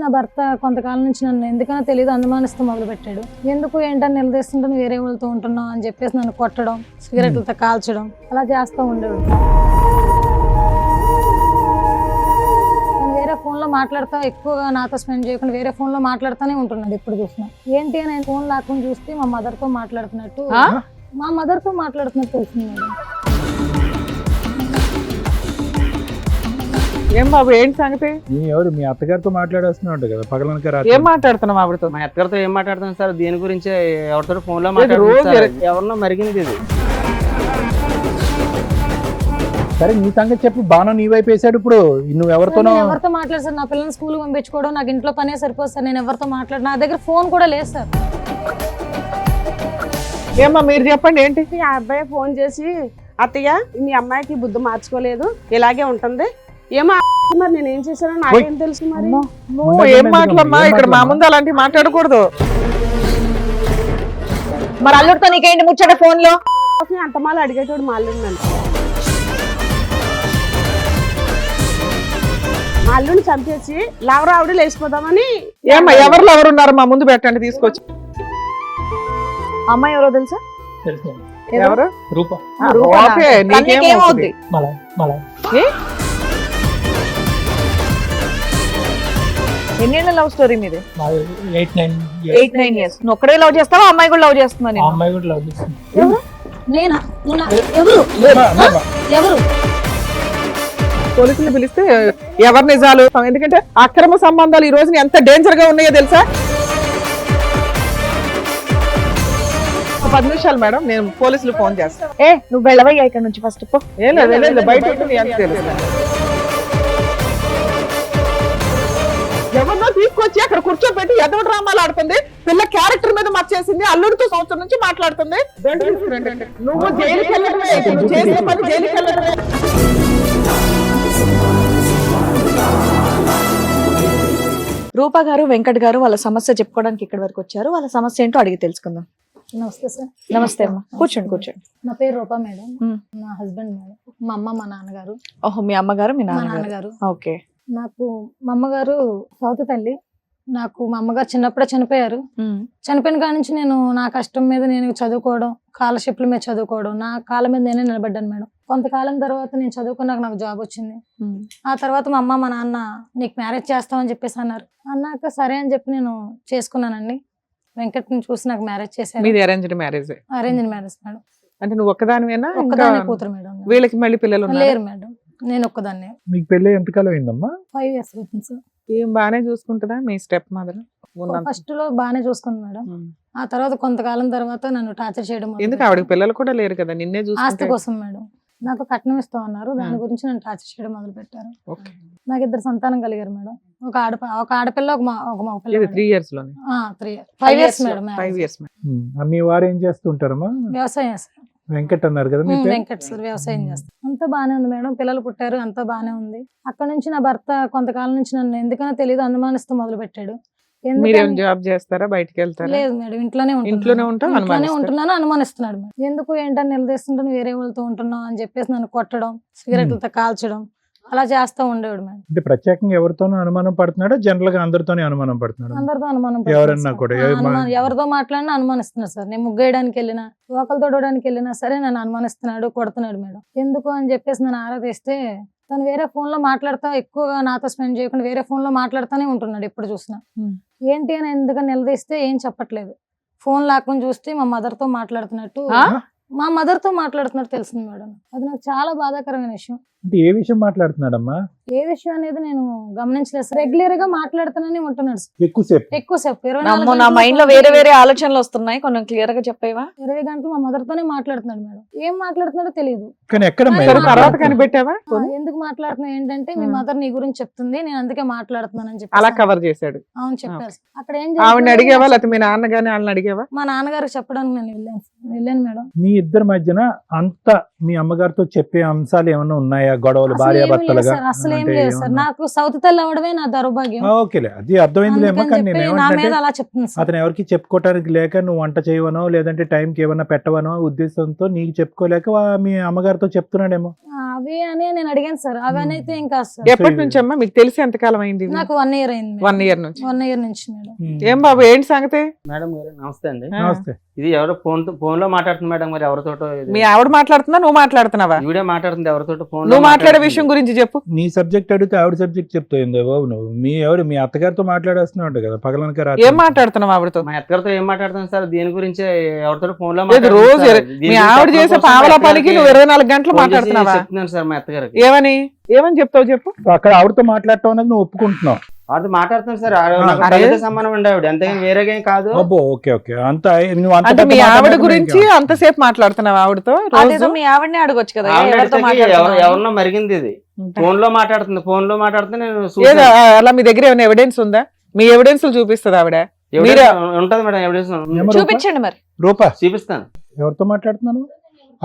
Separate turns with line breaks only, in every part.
నా భర్త కొంతకాలం నుంచి నన్ను ఎందుకనో తెలియదు అనుమానిస్తూ మొదలు పెట్టాడు. ఎందుకు ఏంటని నిలదీస్తుంటే వేరే వాళ్ళతో ఉంటున్నావు అని చెప్పేసి నన్ను కొట్టడం, సిగరెట్లతో కాల్చడం అలా చేస్తూ ఉండేవాడు. వేరే ఫోన్లో మాట్లాడుతూ ఎక్కువగా నాతో స్పెండ్ చేయకుండా వేరే ఫోన్లో మాట్లాడుతూనే ఉంటున్నాడు ఎప్పుడు చూసినా. ఏంటి అని ఫోన్ లాక్కుని చూస్తే మా మదర్తో మాట్లాడుతున్నట్టు తెలిసింది మేడం.
ఏం బాబు ఏంటి సంగతి?
ఎవరు మీ అత్తగారితో మాట్లాడేస్తున్నాడు కదా పగలనక రాత్రి?
ఏం మాట్లాడుతున్నావు ఆవిడతో?
మా అత్తగారితో ఏం మాట్లాడుతున్నాను సార్? దీని గురించి ఎవరితో ఫోన్ లో మాట్లాడుతున్నారు, ఎవరినో మరిగింది ఇది.
సరే నీ సంగతి చెప్పు. బాగా నీ వైపు వేసాడు. ఇప్పుడు నువ్వు ఎవరితో
మాట్లాడు సార్? నా పిల్లల్ని స్కూల్ పంపించుకోవడం, నాకు ఇంట్లో పనే సరిపోదు సార్. నేను ఎవరితో మాట్లాడు, నా దగ్గర ఫోన్ కూడా లేదు సార్.
ఏమ్మా మీరు చెప్పండి ఏంటి?
ఆ అబ్బాయి ఫోన్ చేసి, అత్తయ్య మీ అమ్మాయికి బుద్ధి మార్చుకోలేదు, ఇలాగే ఉంటుంది. ఏమో మరి నేను ఏం చేశానో నాకేం తెలుసు. మరి
నువ్వు ఏం మాట్లాడమ్మా, ఇక్కడ మా ముందు అలాంటివి మాట్లాడకూడదు.
మరి అల్లుడితో నీకేంటి ముచ్చట ఫోన్ లో?
అంత మాల అడిగేటోడు మా అల్లుడు నన్ను. మా అల్లుడిని చంపేసి లవరు ఆవిడ లేచిపోదామని.
ఏమ్మా ఎవరు ఉన్నారు మా ముందు పెట్టండి తీసుకొచ్చి.
అమ్మాయి ఎవరో తెలుసా?
ఎవరు?
రూపా.
ఓకే, నీకేమవుద్ది?
ఎన్నేళ్ళ లవ్ స్టోరీ మీది?
8-9
years. నువ్వు ఒక్కడే లవ్ చేస్తావా, అమ్మాయి కూడా లవ్ చేస్తున్నా?
అమ్మాయి కూడా లవ్ చేస్తుంది.
ఎవరు
పోలీసులు పిలిస్తే ఎవరు నిజాలు? ఎందుకంటే అక్రమ సంబంధాలు ఈ రోజు ఎంత డేంజర్ గా ఉన్నాయో తెలుసా? 10 నిమిషాలు మేడం, నేను పోలీసులు ఫోన్ చేస్తాను.
నువ్వు వెళ్ళవయ్యా ఇక్కడ నుంచి ఫస్ట్.
ఏం లేదు బయట ఉంటుంది ఎంత తెలుసు. ఎవరినో తీసుకొచ్చి అక్కడ కూర్చోబెట్టి ఎదో డ్రామాలు ఆడుతుంది. పిల్ల క్యారెక్టర్ మీద మర్చేసింది. అల్లుడితో సంవత్సరం నుంచి మాట్లాడుతుంది. నువ్వు జైలుకి వెళ్ళడమే, నువ్వు చేసిన పని జైలుకి వెళ్ళడమే.
రూపా గారు, వెంకట్ గారు వాళ్ళ సమస్య చెప్పుకోవడానికి ఇక్కడి వరకు వచ్చారు. వాళ్ళ సమస్య ఏంటో అడిగి తెలుసుకుందాం.
నమస్తే సార్.
నమస్తే అమ్మా, కూర్చోండి.
నా పేరు రూపా మేడం. నా హస్బెండ్ మేడం. మా అమ్మ మా నాన్నగారు.
ఓహో, మీ అమ్మగారు మీ
మా
నాన్నగారు.
నాన్నగారు.
ఓకే.
నాకు మా అమ్మగారు సౌత్ తల్లి. నాకు మా అమ్మగారు చిన్నప్పుడే చనిపోయారు. చనిపోయిన కాడ నుంచి నేను నా కష్టం మీద నేను చదువుకోవడం, స్కాలర్షిప్ల మీద చదువుకోవడం, నా కాళ్ళ మీద నేనే నిలబడ్డాను మేడం. కొంతకాలం తర్వాత నేను చదువుకున్నాక నాకు జాబ్ వచ్చింది. ఆ తర్వాత మా అమ్మ మా నాన్న నీకు మ్యారేజ్ చేస్తామని చెప్పేసి అన్నారు. అన్నాక సరే అని చెప్పి నేను చేసుకున్నానండి. వెంకట్ని చూసి నాకు మ్యారేజ్ చేశారు.
మీది arranged marriage?
Arranged marriage madam.
అంటే నువ్వు ఒక్కదానివేనా?
ఒక్కదాన్ని కూతురు మేడం.
వీళ్ళకి మళ్ళీ పిల్లలు
లేరు మేడం, నేను ఒక్కదాన్నే.
మీకు పెళ్ళి ఎంతకాలం అయిందమ్మా?
5 years అవుతుంది సార్.
ఏం బానే చూసుకుంటుందా మీ స్టెప్ మదర్?
ఫస్ట్ లో బానే చూసుకుంది మేడం. ఆ తర్వాత కొంతకాలం తర్వాత నన్ను టార్చర్ చేయడం.
ఎందుకు? ఆవిడకి పిల్లలు కూడా లేరు కదా, నిన్నే
ఆస్తి
చూసుకుంటే.
కోసం మేడం. నాకు కట్నం ఇస్తా ఉన్నారు, దాని గురించి నన్ను టార్చర్ చేయడం మొదలు పెట్టారు. నాకు 2 సంతానం కలిగారు మేడం. ఒక ఆడపిల్ల, ఒక మగపిల్ల.
3 years లోనే?
5 years మేడం.
5 years.
మీ వారు ఏం చేస్తుంటారమ్మా?
వ్యవసాయం చేస్తారు.
వెంకట్ అన్నారు కదా?
వెంకట్ సార్ వ్యవసాయం చేస్తారు. అంతా బానే ఉంది మేడం. పిల్లలు పుట్టారు, అంతా బానే ఉంది. అక్కడ నుంచి నా భర్త కొంతకాలం నుంచి నన్ను ఎందుకనో తెలియదు అనుమానిస్తూ మొదలు పెట్టాడు.
మీరేం జాబ్ చేస్తారా, బయటికి వెళ్తారా?
లేదు మేడం, ఇంట్లోనే ఉంటున్నాను. అనుమానిస్తున్నాడు మేడం. ఎందుకు ఏంటని నిలదీస్తుంటే వేరే వాళ్ళతో ఉంటున్నావు అని చెప్పేసి నన్ను కొట్టడం, సిగరెట్లతో కాల్చడం అలా చేస్తూ ఉండేవాడు మేడం.
అంటే ప్రత్యేకంగా ఎవరితోనూ అనుమానం పడుతున్నాడా, జనరల్ గా అందరితోనే అనుమానం పడుతున్నాడు?
అందరితో అనుమానం.
ఎవరన్నా కూడా
ఎవరితో మాట్లాడినా అనుమానిస్తున్నారు సార్. నేను ముగ్గేయడానికి వెళ్ళినా, ఒకరు తొడవడానికి వెళ్ళినా సరే నన్ను అనుమానిస్తున్నాడు, కొడుతున్నాడు మేడం. ఎందుకు అని చెప్పేసి నన్ను ఆరాధిస్తే తను వేరే ఫోన్ లో మాట్లాడుతా, ఎక్కువగా నాతో స్పెండ్ చేయకుండా వేరే ఫోన్ లో మాట్లాడుతూనే ఉంటున్నాడు ఎప్పుడు చూసినా. ఏంటి అని ఎందుకని నిలదీస్తే ఏం చెప్పట్లేదు. ఫోన్ లాక్కుని చూస్తే మా మదర్ తో మాట్లాడుతున్నట్టు తెలిసింది మేడం. అది నాకు చాలా బాధాకరమైన విషయం.
అంటే ఏ విషయం మాట్లాడుతున్నాడమ్మా?
ఏ విషయం అనేది నేను గమనించలేదు సార్. రెగ్యులర్ గా మాట్లాడుతూనే ఉంటున్నాడు సార్. ఎక్కువసేపు
నా మైండ్ లో వేరే వేరే ఆలోచనలు వస్తున్నాయి, కొంచెం క్లియర్ గా చెప్పేవా?
20 గంటలు మా మదర్ తోనే మాట్లాడుతున్నాడు మేడం. ఏం మాట్లాడుతున్నాడో తెలియదు.
తర్వాత కనిపెట్టావా?
ఎందుకు మాట్లాడుతున్నా ఏంటంటే మీ మదర్ నీ గురించి చెప్తుంది, నేను అందుకే మాట్లాడుతున్నానని చెప్పి
అలా కవర్ చేశాడు.
అవును చెప్పారు. అక్కడ ఏం
ఆవిడ అడిగేవా, లేకపోతే మీ నాన్నగానే వాళ్ళని అడిగేవా?
మా నాన్నగారికి చెప్పడానికి నేను వెళ్ళాను మేడం.
మీ ఇద్దరి మధ్యన అంత మీ అమ్మగారితో చెప్పే అంశాలు ఏమైనా ఉన్నాయా? గొడవలు
అసలు
భార్య
ఏం లేదు
భర్తలుగా
సార్, అసలు ఏం
అంటే
లేదు సార్.
ఏమన్నా?
నాకు సౌత్ తల్లి అవడమే నా దౌర్భాగ్యం.
ఓకేలే, అది అర్థమైందిలేమో.
అందుకని
కానీ
చెప్పి
నేను
నా మీద
ఏమంటే
అలా చెప్తుంది సార్.
అతను ఎవరికి చెప్పుకోవటానికి లేక నువ్వు వంట చేయవనో లేదంటే టైంకి ఏమన్నా పెట్టవనో ఉద్దేశంతో నీకు చెప్పుకోలేక మీ అమ్మగారితో చెప్తున్నాడేమో.
అవి అని నేను అడిగాను సార్. అవన్నీ అయితే ఇంకా సార్
ఎప్పటి నుంచి అమ్మా మీకు తెలిసి ఎంతకాలం అయింది?
నాకు 1 year అయింది.
1 year నుంచి.
1 year నుంచి మేడం.
ఏం బాబు ఏంటి సంగతి?
మేడం గారు నమస్తే అండి.
నమస్తే.
ఇది ఎవరో ఫోన్ లో మాట్లాడుతుంది మేడం, మరి ఎవరితోటో ఇది.
మీ ఆవిడ మాట్లాడుతుందా నువ్వు మాట్లాడుతున్నావా?
ఈవిడే మాట్లాడుతుంది ఎవరితోటో ఫోన్.
నువ్వు మాట్లాడే విషయం గురించి చెప్పు.
నీ సబ్జెక్ట్ అడిగితే ఆవిడ సబ్జెక్ట్ చెప్తాయిందో బాబు. నువ్వు మీ అత్తగారితో మాట్లాడేస్తున్నావు కదా పగలనక
ఏం
రాత్రి.
మాట్లాడుతున్నావు ఆవిడతో?
మా అత్తగారితో ఏం మాట్లాడుతున్నాను సార్, దీని గురించే ఎవరితో ఫోన్ లో
లేదు, రోజు మీ ఆవిడ చేసే పావలా పనికి నువ్వు 24 గంటలు మాట్లాడుతున్నావా?
చెప్తున్నాను సార్ మా అత్తగారికి.
ఏమని చెప్తావు చెప్పు.
అక్కడ ఆవిడతో మాట్లాడటం అనేది నువ్వు ఒప్పుకుంటున్నావు.
వాటితో మాట్లాడుతున్నాను సార్.
అరే.
సంబంధం ఉండే ఆవిడ, అంతేగాని వేరేగా ఏం కాదు.
అబ్బో, ఓకే ఓకే. అంత నువ్వు అంత
అంటే
పెద్ద
మీ ఆవిడ
మాట్లాడకుండా
గురించి
ఇంకా.
అంతసేపు మాట్లాడుతున్నావు ఆవిడతో
అదేదో
రోజు?
మీ ఆవిడనే అడగొచ్చు కదా
ఆవిడ
ఎవరితో
అడిగితే
మాట్లాడుతున్నావు అని.
ఎవరినో మరిగింది ఇది. ఫోన్ లో మాట్లాడుతుంది నేను
ఏదో
చూసాను.
అలా మీ దగ్గర ఏమైనా ఎవిడెన్స్ ఉందా? మీ ఎవిడెన్స్ చూపిస్తుంది ఆవిడ?
ఉంటది మేడం ఎవిడెన్స్,
ఏమో రూపా?
చూపించండి మరి.
రూపా,
చూపిస్తాను.
ఎవరితో మాట్లాడుతున్నాను?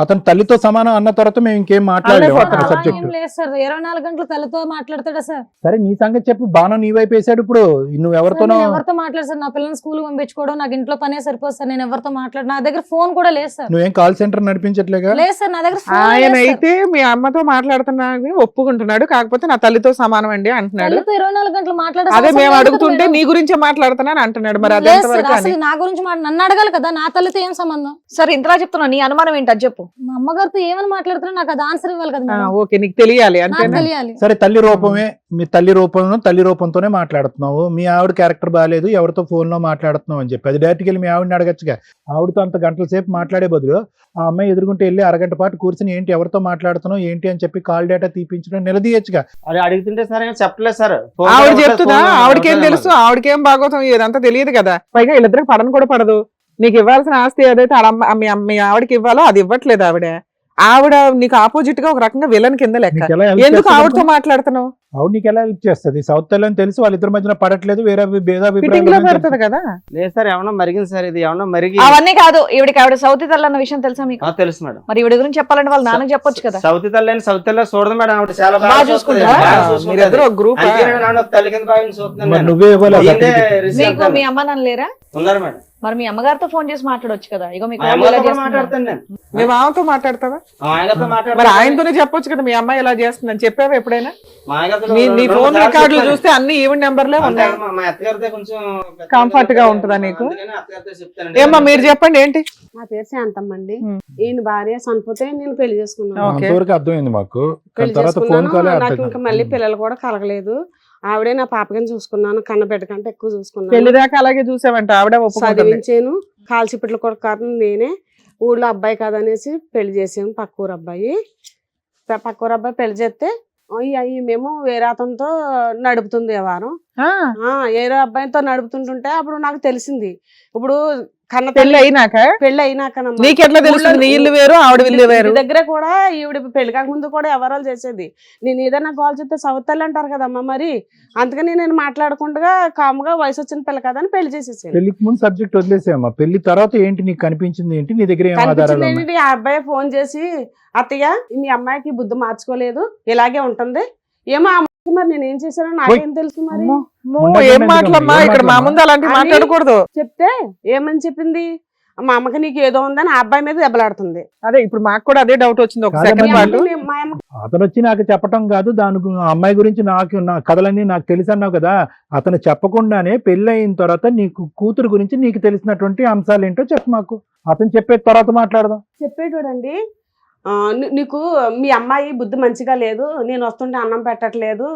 అతను తల్లితో సమానం అన్న తర్వాత మేము ఇంకేం మాట్లాడలేము
అలా
అతని
అలా
సబ్జెక్ట్.
ఏం లేదు సార్. 24 గంటలు తల్లితో మాట్లాడతాడా సార్?
సరే నీ సంగతి చెప్పు. బాణం నీ వైపు వేసాడు ఇప్పుడు. నువ్వు
సార్,
ఎవరితోనో
నేను ఎవరితో మాట్లాడు సార్? నా పిల్లల్ని స్కూల్ పంపించుకోవడం, నాకు ఇంట్లో పనే సరిపోదు సార్. నేను ఎవరితో మాట్లాడు, నా దగ్గర ఫోన్ కూడా లేదు సార్.
నువ్వేం కాల్ సెంటర్ నడిపించట్లేగా?
లేదు సార్, నా దగ్గర phone
ఆయన
లేదు సార్.
అయితే మీ అమ్మతో మాట్లాడుతున్నాడు ఒప్పుకుంటున్నాడు, కాకపోతే నా తల్లితో సమానం అండి అంటున్నాడు.
తల్లితో 24 గంటలు మాట్లాడే
అదే
అవసరం
మేము
లేదు
అడుగుతుంటే
మేడం.
నీ గురించే మాట్లాడుతున్నాను అంటున్నాడు. మరి అది
లేదు సార్,
ఎంతవరకు అని?
అసలు నా గురించి నన్ను అడగాలి కదా. నా తల్లితో ఏం సంబంధం?
సరే ఇంతలా చెప్తున్నా, నీ అనుమానం ఏంటి అది చెప్పు.
మా అమ్మగారితో ఏమని మాట్లాడుతున్నా నాకు అది ఆన్సర్ ఇవ్వాలి కదా మేడం.
ఓకే, నీకు తెలియాలి
నాకు
అంతేనా?
తెలియాలి.
సరే, తల్లి రూపమే. మీ తల్లి రూపంతోనే మాట్లాడుతున్నావు. మీ ఆవిడ క్యారెక్టర్ బాగాలేదు, ఎవరితో ఫోన్ లో మాట్లాడుతున్నావు అని చెప్పి అది డైరెక్ట్కి వెళ్ళి మీ ఆవిడని అడగచ్చుగా. ఆవిడతో అంత గంటల సేపు మాట్లాడే బదులు ఆ అమ్మాయి ఎదురుకుంటే వెళ్ళి అరగంట పాటు కూర్చుని ఏంటి ఎవరితో మాట్లాడుతున్నావు ఏంటి అని చెప్పి కాల్ డేటా తీపించడం నిలదీయచ్చుగా.
అది అడుగుతుంటే సార్ ఏం చెప్పలేదు సార్.
ఆవిడ చెప్తుందా? ఆవిడకేం తెలుసు? ఆవిడకేం బాగోతాం ఇదంతా తెలియదు కదా. పైగా వీళ్ళిద్దరికి పడను కూడా పడదు. నీకు ఇవ్వాల్సిన ఆస్తి ఏదైతే మీ ఆవిడకి ఇవ్వాలో అది ఇవ్వట్లేదు ఆవిడ నీకు ఆపోజిట్ గా ఒక రకంగా విలన్ కింద లెక్క.
నీకు ఎలా help
ఎందుకు
చేస్తుంది?
ఆవిడతో మాట్లాడుతున్నావు?
ఆవిడ నీకు ఎలా హెల్ప్ చేస్తుంది? సౌత్ తెల్లని తెలుసు, వాళ్ళిద్దరి మధ్యన పడట్లేదు, వేరే
ఫిట్టింగ్ లో పెడుతుంది కదా.
లేదు సార్, ఏమన్నా మరిగింది సార్. ఇది ఏమన్నా మరిగి.
అవన్నీ కాదు, ఆవిడ సౌతి తల్లి అన్న విషయం తెలుసా మీకు?
తెలుసు మేడం.
మరి ఈవిడ గురించి చెప్పాలంటే వాళ్ళ నాన్నకి చెప్పొచ్చు కదా.
సౌత్ తల్లి చూడదు మేడం. ఆవిడ చాలా
బాగా చూసుకుంటారా?
మీరు ఎదురు ఒక గ్రూప్.
తల్లి కింద భావించి చూస్తున్నాను
మరి
నేను.
నువ్వే ఇవ్వాలి ఆ
ఈయనే
certificate.
receive
మీకు
అవుతాను.
మీ అమ్మ నాన్న లేరా?
ఉన్నారు మేడం.
మరి మీ అమ్మగారితో ఫోన్ చేసి మాట్లాడొచ్చు కదా. ఇగో మీకు
మా
వాళ్ళు ఇలా
అమ్మగారితో
చేస్తున్నారు.
మాట్లాడతాను నేను.
మీ మామతో మాట్లాడతావా?
మా ఆయనతో
మరి
మాట్లాడతాను.
ఆయనతోనే చెప్పొచ్చు కదా మీ అమ్మాయి ఎలా చేస్తుందని. చెప్పావా ఎప్పుడైనా?
మా ఆయనతో
నీ
రెండు
ఫోన్
సార్లు
రికార్డులు
చెప్పాను.
చూస్తే అన్ని ఈవెన్ నెంబర్లే
అంటే
ఉన్నాయి.
మా అత్తగారితో కొంచెం
Comfort గా ఉంటుందా నీకు?
అందుకని అత్తగారితో చెప్తానండి.
ఏమ్మా మీరు చెప్పండి ఏంటి?
నా పేరు శాంతమ్మ అండి. ఈయన భార్య చనిపోతే నేను పెళ్లి చేసుకున్నాను.
ఓకే.
అంతవరకు అర్థమైంది మాకు.
పెళ్లి
తర్వాత ఫోన్
చేసుకున్నాను.
కాల్
నాకు ఇంకా మళ్ళీ పిల్లలు కూడా కలగలేదు. ఆవిడే నా పాపకని చూసుకున్నాను, కన్నబిడ్డ కంటే ఎక్కువ చూసుకున్నాను.
పెళ్లి దాకా అలాగే చూసావంట ఆవిడ ఒప్పుకుంటుంది.
చదివించాను. కాల్చిపిట్లు కూడా కాదు నేనే. ఊళ్ళో అబ్బాయి కాదనేసి పెళ్లి చేసాము. పక్క ఊరు అబ్బాయి పెళ్లి చేస్తే మేము వేరే అతనితో నడుపుతుంది వ్యవహారం. వేరే అబ్బాయితో నడుపుతుంటుంటే అప్పుడు నాకు తెలిసింది. ఇప్పుడు కన్న
పెళ్లి అయినాక
పెళ్లి అయినాక
నీకెట్లా తెలుస్తుంది? నీ ఇల్లు వేరు ఆవిడ ఇల్లు వేరు.
దగ్గర కూడా ఈవిడ పెళ్లి కాక ముందు కూడా ఎవరాలు చేసేది. నేను ఏదైనా కాల్ చెప్తే సవతల్లి అంటారు కదమ్మా. మరి అందుకని నేను మాట్లాడకుండా కాముగా వయసు వచ్చిన పిల్ల కదా అని పెళ్లి చేసేసాను.
పెళ్లికి ముందు సబ్జెక్ట్ వదిలేసామా? పెళ్లి తర్వాత ఏంటి నీకు కనిపించింది ఏంటి? నీ దగ్గర ఏం ఆధారాలు ఉన్నాయి?
కనిపించింది ఆ అబ్బాయి ఫోన్ చేసి, అత్తయ్య మీ అమ్మాయికి బుద్ధి మార్చుకోలేదు, ఇలాగే ఉంటుంది. ఏమో ఆ అమ్మాయికి మరి నేను ఏం చేశానో నాకేం తెలుసు. మరి
ఏం మాటలమ్మా ఇక్కడ మా ముందు అలాంటివి మాట్లాడకూడదు.
చెప్తే ఏమని చెప్పింది, మా అమ్మకి నీకు ఏదో ఉందని ఆ అబ్బాయి మీద దెబ్బలాడుతుంది.
అదే ఇప్పుడు మాకు కూడా అదే డౌట్ వచ్చింది ఒక
కాదమ్మా.
సెకండ్ పాటు.
మా అమ్మ
అతను వచ్చి నాకు చెప్పటం కాదు, దాని అమ్మాయి గురించి నా కథలన్నీ నాకు తెలుసు అన్నావు కదా. అతను చెప్పకుండానే పెళ్లి అయిన తర్వాత నీకు కూతురు గురించి నీకు తెలిసినటువంటి అంశాలు ఏంటో చెప్పు మాకు. అతను చెప్పే తర్వాత మాట్లాడదాం.
చెప్పేటోడండి, నీకు మీ అమ్మాయి బుద్ధి మంచిగా లేదు, నేను వస్తుంటే అన్నం పెట్టట్లేదు,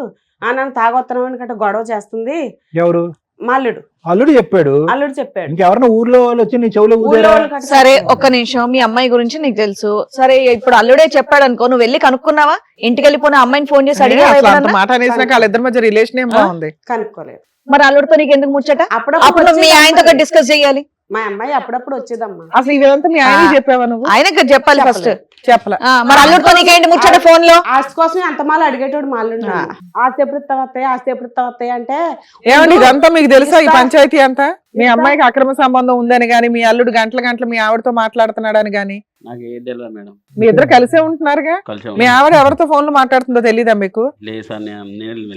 నన్ను తాగొత్తనం కంటే గొడవ చేస్తుంది.
ఎవరు?
మా అల్లుడు.
అల్లుడు చెప్పాడు.
అల్లుడు చెప్పాడు.
ఇంకెవరన్నా ఊర్లో వాళ్ళు వచ్చి నీ చెవులో
ఊళ్ళో
ఊదారా?
వాళ్ళు కట్ట
సరే
చెప్పారు.
ఒక్క నిమిషం, మీ అమ్మాయి గురించి నీకు తెలుసు. సరే ఇప్పుడు అల్లుడే చెప్పాడు అనుకో, నువ్వు వెళ్ళి కనుక్కున్నావా? ఇంటికి వెళ్ళిపోయిన అమ్మాయిని ఫోన్ చేసి అడిగా
అసలు అంత మాట అనేసినాక వాళ్ళిద్దరి మధ్య రిలేషన్ ఏం బాగుంది.
కనుక్కోలేదు.
మరి అల్లుడితో నీకు ఎందుకు ముచ్చట?
అప్పుడు
అప్పుడు మీ ఆయనతో డిస్కస్ చేయాలి.
మా అమ్మాయి అప్పుడప్పుడు వచ్చేదమ్మా.
అసలు ఇదంతా మీ ఆయన చెప్పావా నువ్వు?
ఆయనకి చెప్పాలి ఫస్ట్.
చెప్పలే.
మరి అల్లుడితో నీకేంటి ముచ్చట ఫోన్ లో?
ఆస్తి కోసం ఎంత మాలు అడిగేటోడు మాలు. ఆస్తి ఎప్పుడు వస్తాయి, ఆస్తి ఎప్పుడు వస్తాయి అంటే
ఏమండి ఇదంతా మీకు తెలుసా ఈ పంచాయతీ అంతా? మీ అమ్మాయికి అక్రమ సంబంధం ఉందని గాని, మీ అల్లుడు గంటల మీ ఆవిడతో మాట్లాడుతున్నాడని గాని?
నాకు ఏం తెలియదు మేడం.
మీ ఇద్దరు కలిసే ఉంటున్నారుగా. మీ ఆవిడ ఎవరితో ఫోన్ లో మాట్లాడుతుందో తెలీదా మీకు?
లేదు సార్,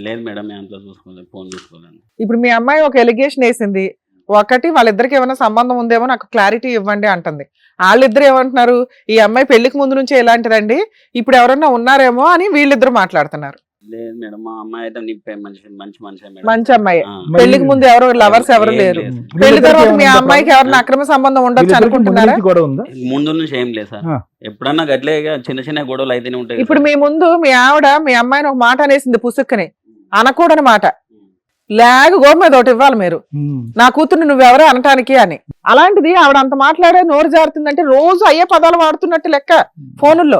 లేదు మేడం, నేను అంతా చూసుకోలేదు, ఫోన్ చూసుకోలేదు.
ఇప్పుడు మీ అమ్మాయి ఒక ఎలిగేషన్ వేసింది. ఒకటి, వాళ్ళిద్దరికి ఏమైనా సంబంధం ఉందేమో నాకు క్లారిటీ ఇవ్వండి అంటుంది. వాళ్ళిద్దరు ఏమంటున్నారు, ఈ అమ్మాయి పెళ్లికి ముందు నుంచే ఎలాంటిదండి, ఇప్పుడు ఎవరన్నా ఉన్నారేమో అని వీళ్ళిద్దరు మాట్లాడుతున్నారు.
లేదు మేడం, మా అమ్మాయి అయితే మంచి మనిషి మేడం.
మంచి అమ్మాయి.
ఆ.
పెళ్లికి ముందు ఎవరు లవర్స్ ఎవరు లేరు. పెళ్లి తర్వాత మీ అమ్మాయికి ఎవరైనా అక్రమ సంబంధం ఉండొచ్చు అనుకుంటున్నారా?
ముందు నుంచి ఏం లేదు సార్. ఎప్పుడన్నా గట్లే చిన్న చిన్న గొడవలు అయితేనే ఉంటాయి.
ఇప్పుడు మీ ముందు మీ ఆవిడ మీ అమ్మాయిని ఒక మాట అనేసింది పుసుక్కని, అనకూడని మాట. గో మీద ఒకటి ఇవ్వాలి మీరు, నా కూతుర్ని నువ్వెవరో అనటానికి అని. అలాంటిది ఆవిడ అంత మాట్లాడే నోరు జారుతుందంటే రోజు అయ్యే పదాలు వాడుతున్నట్టు లెక్క ఫోనుల్లో.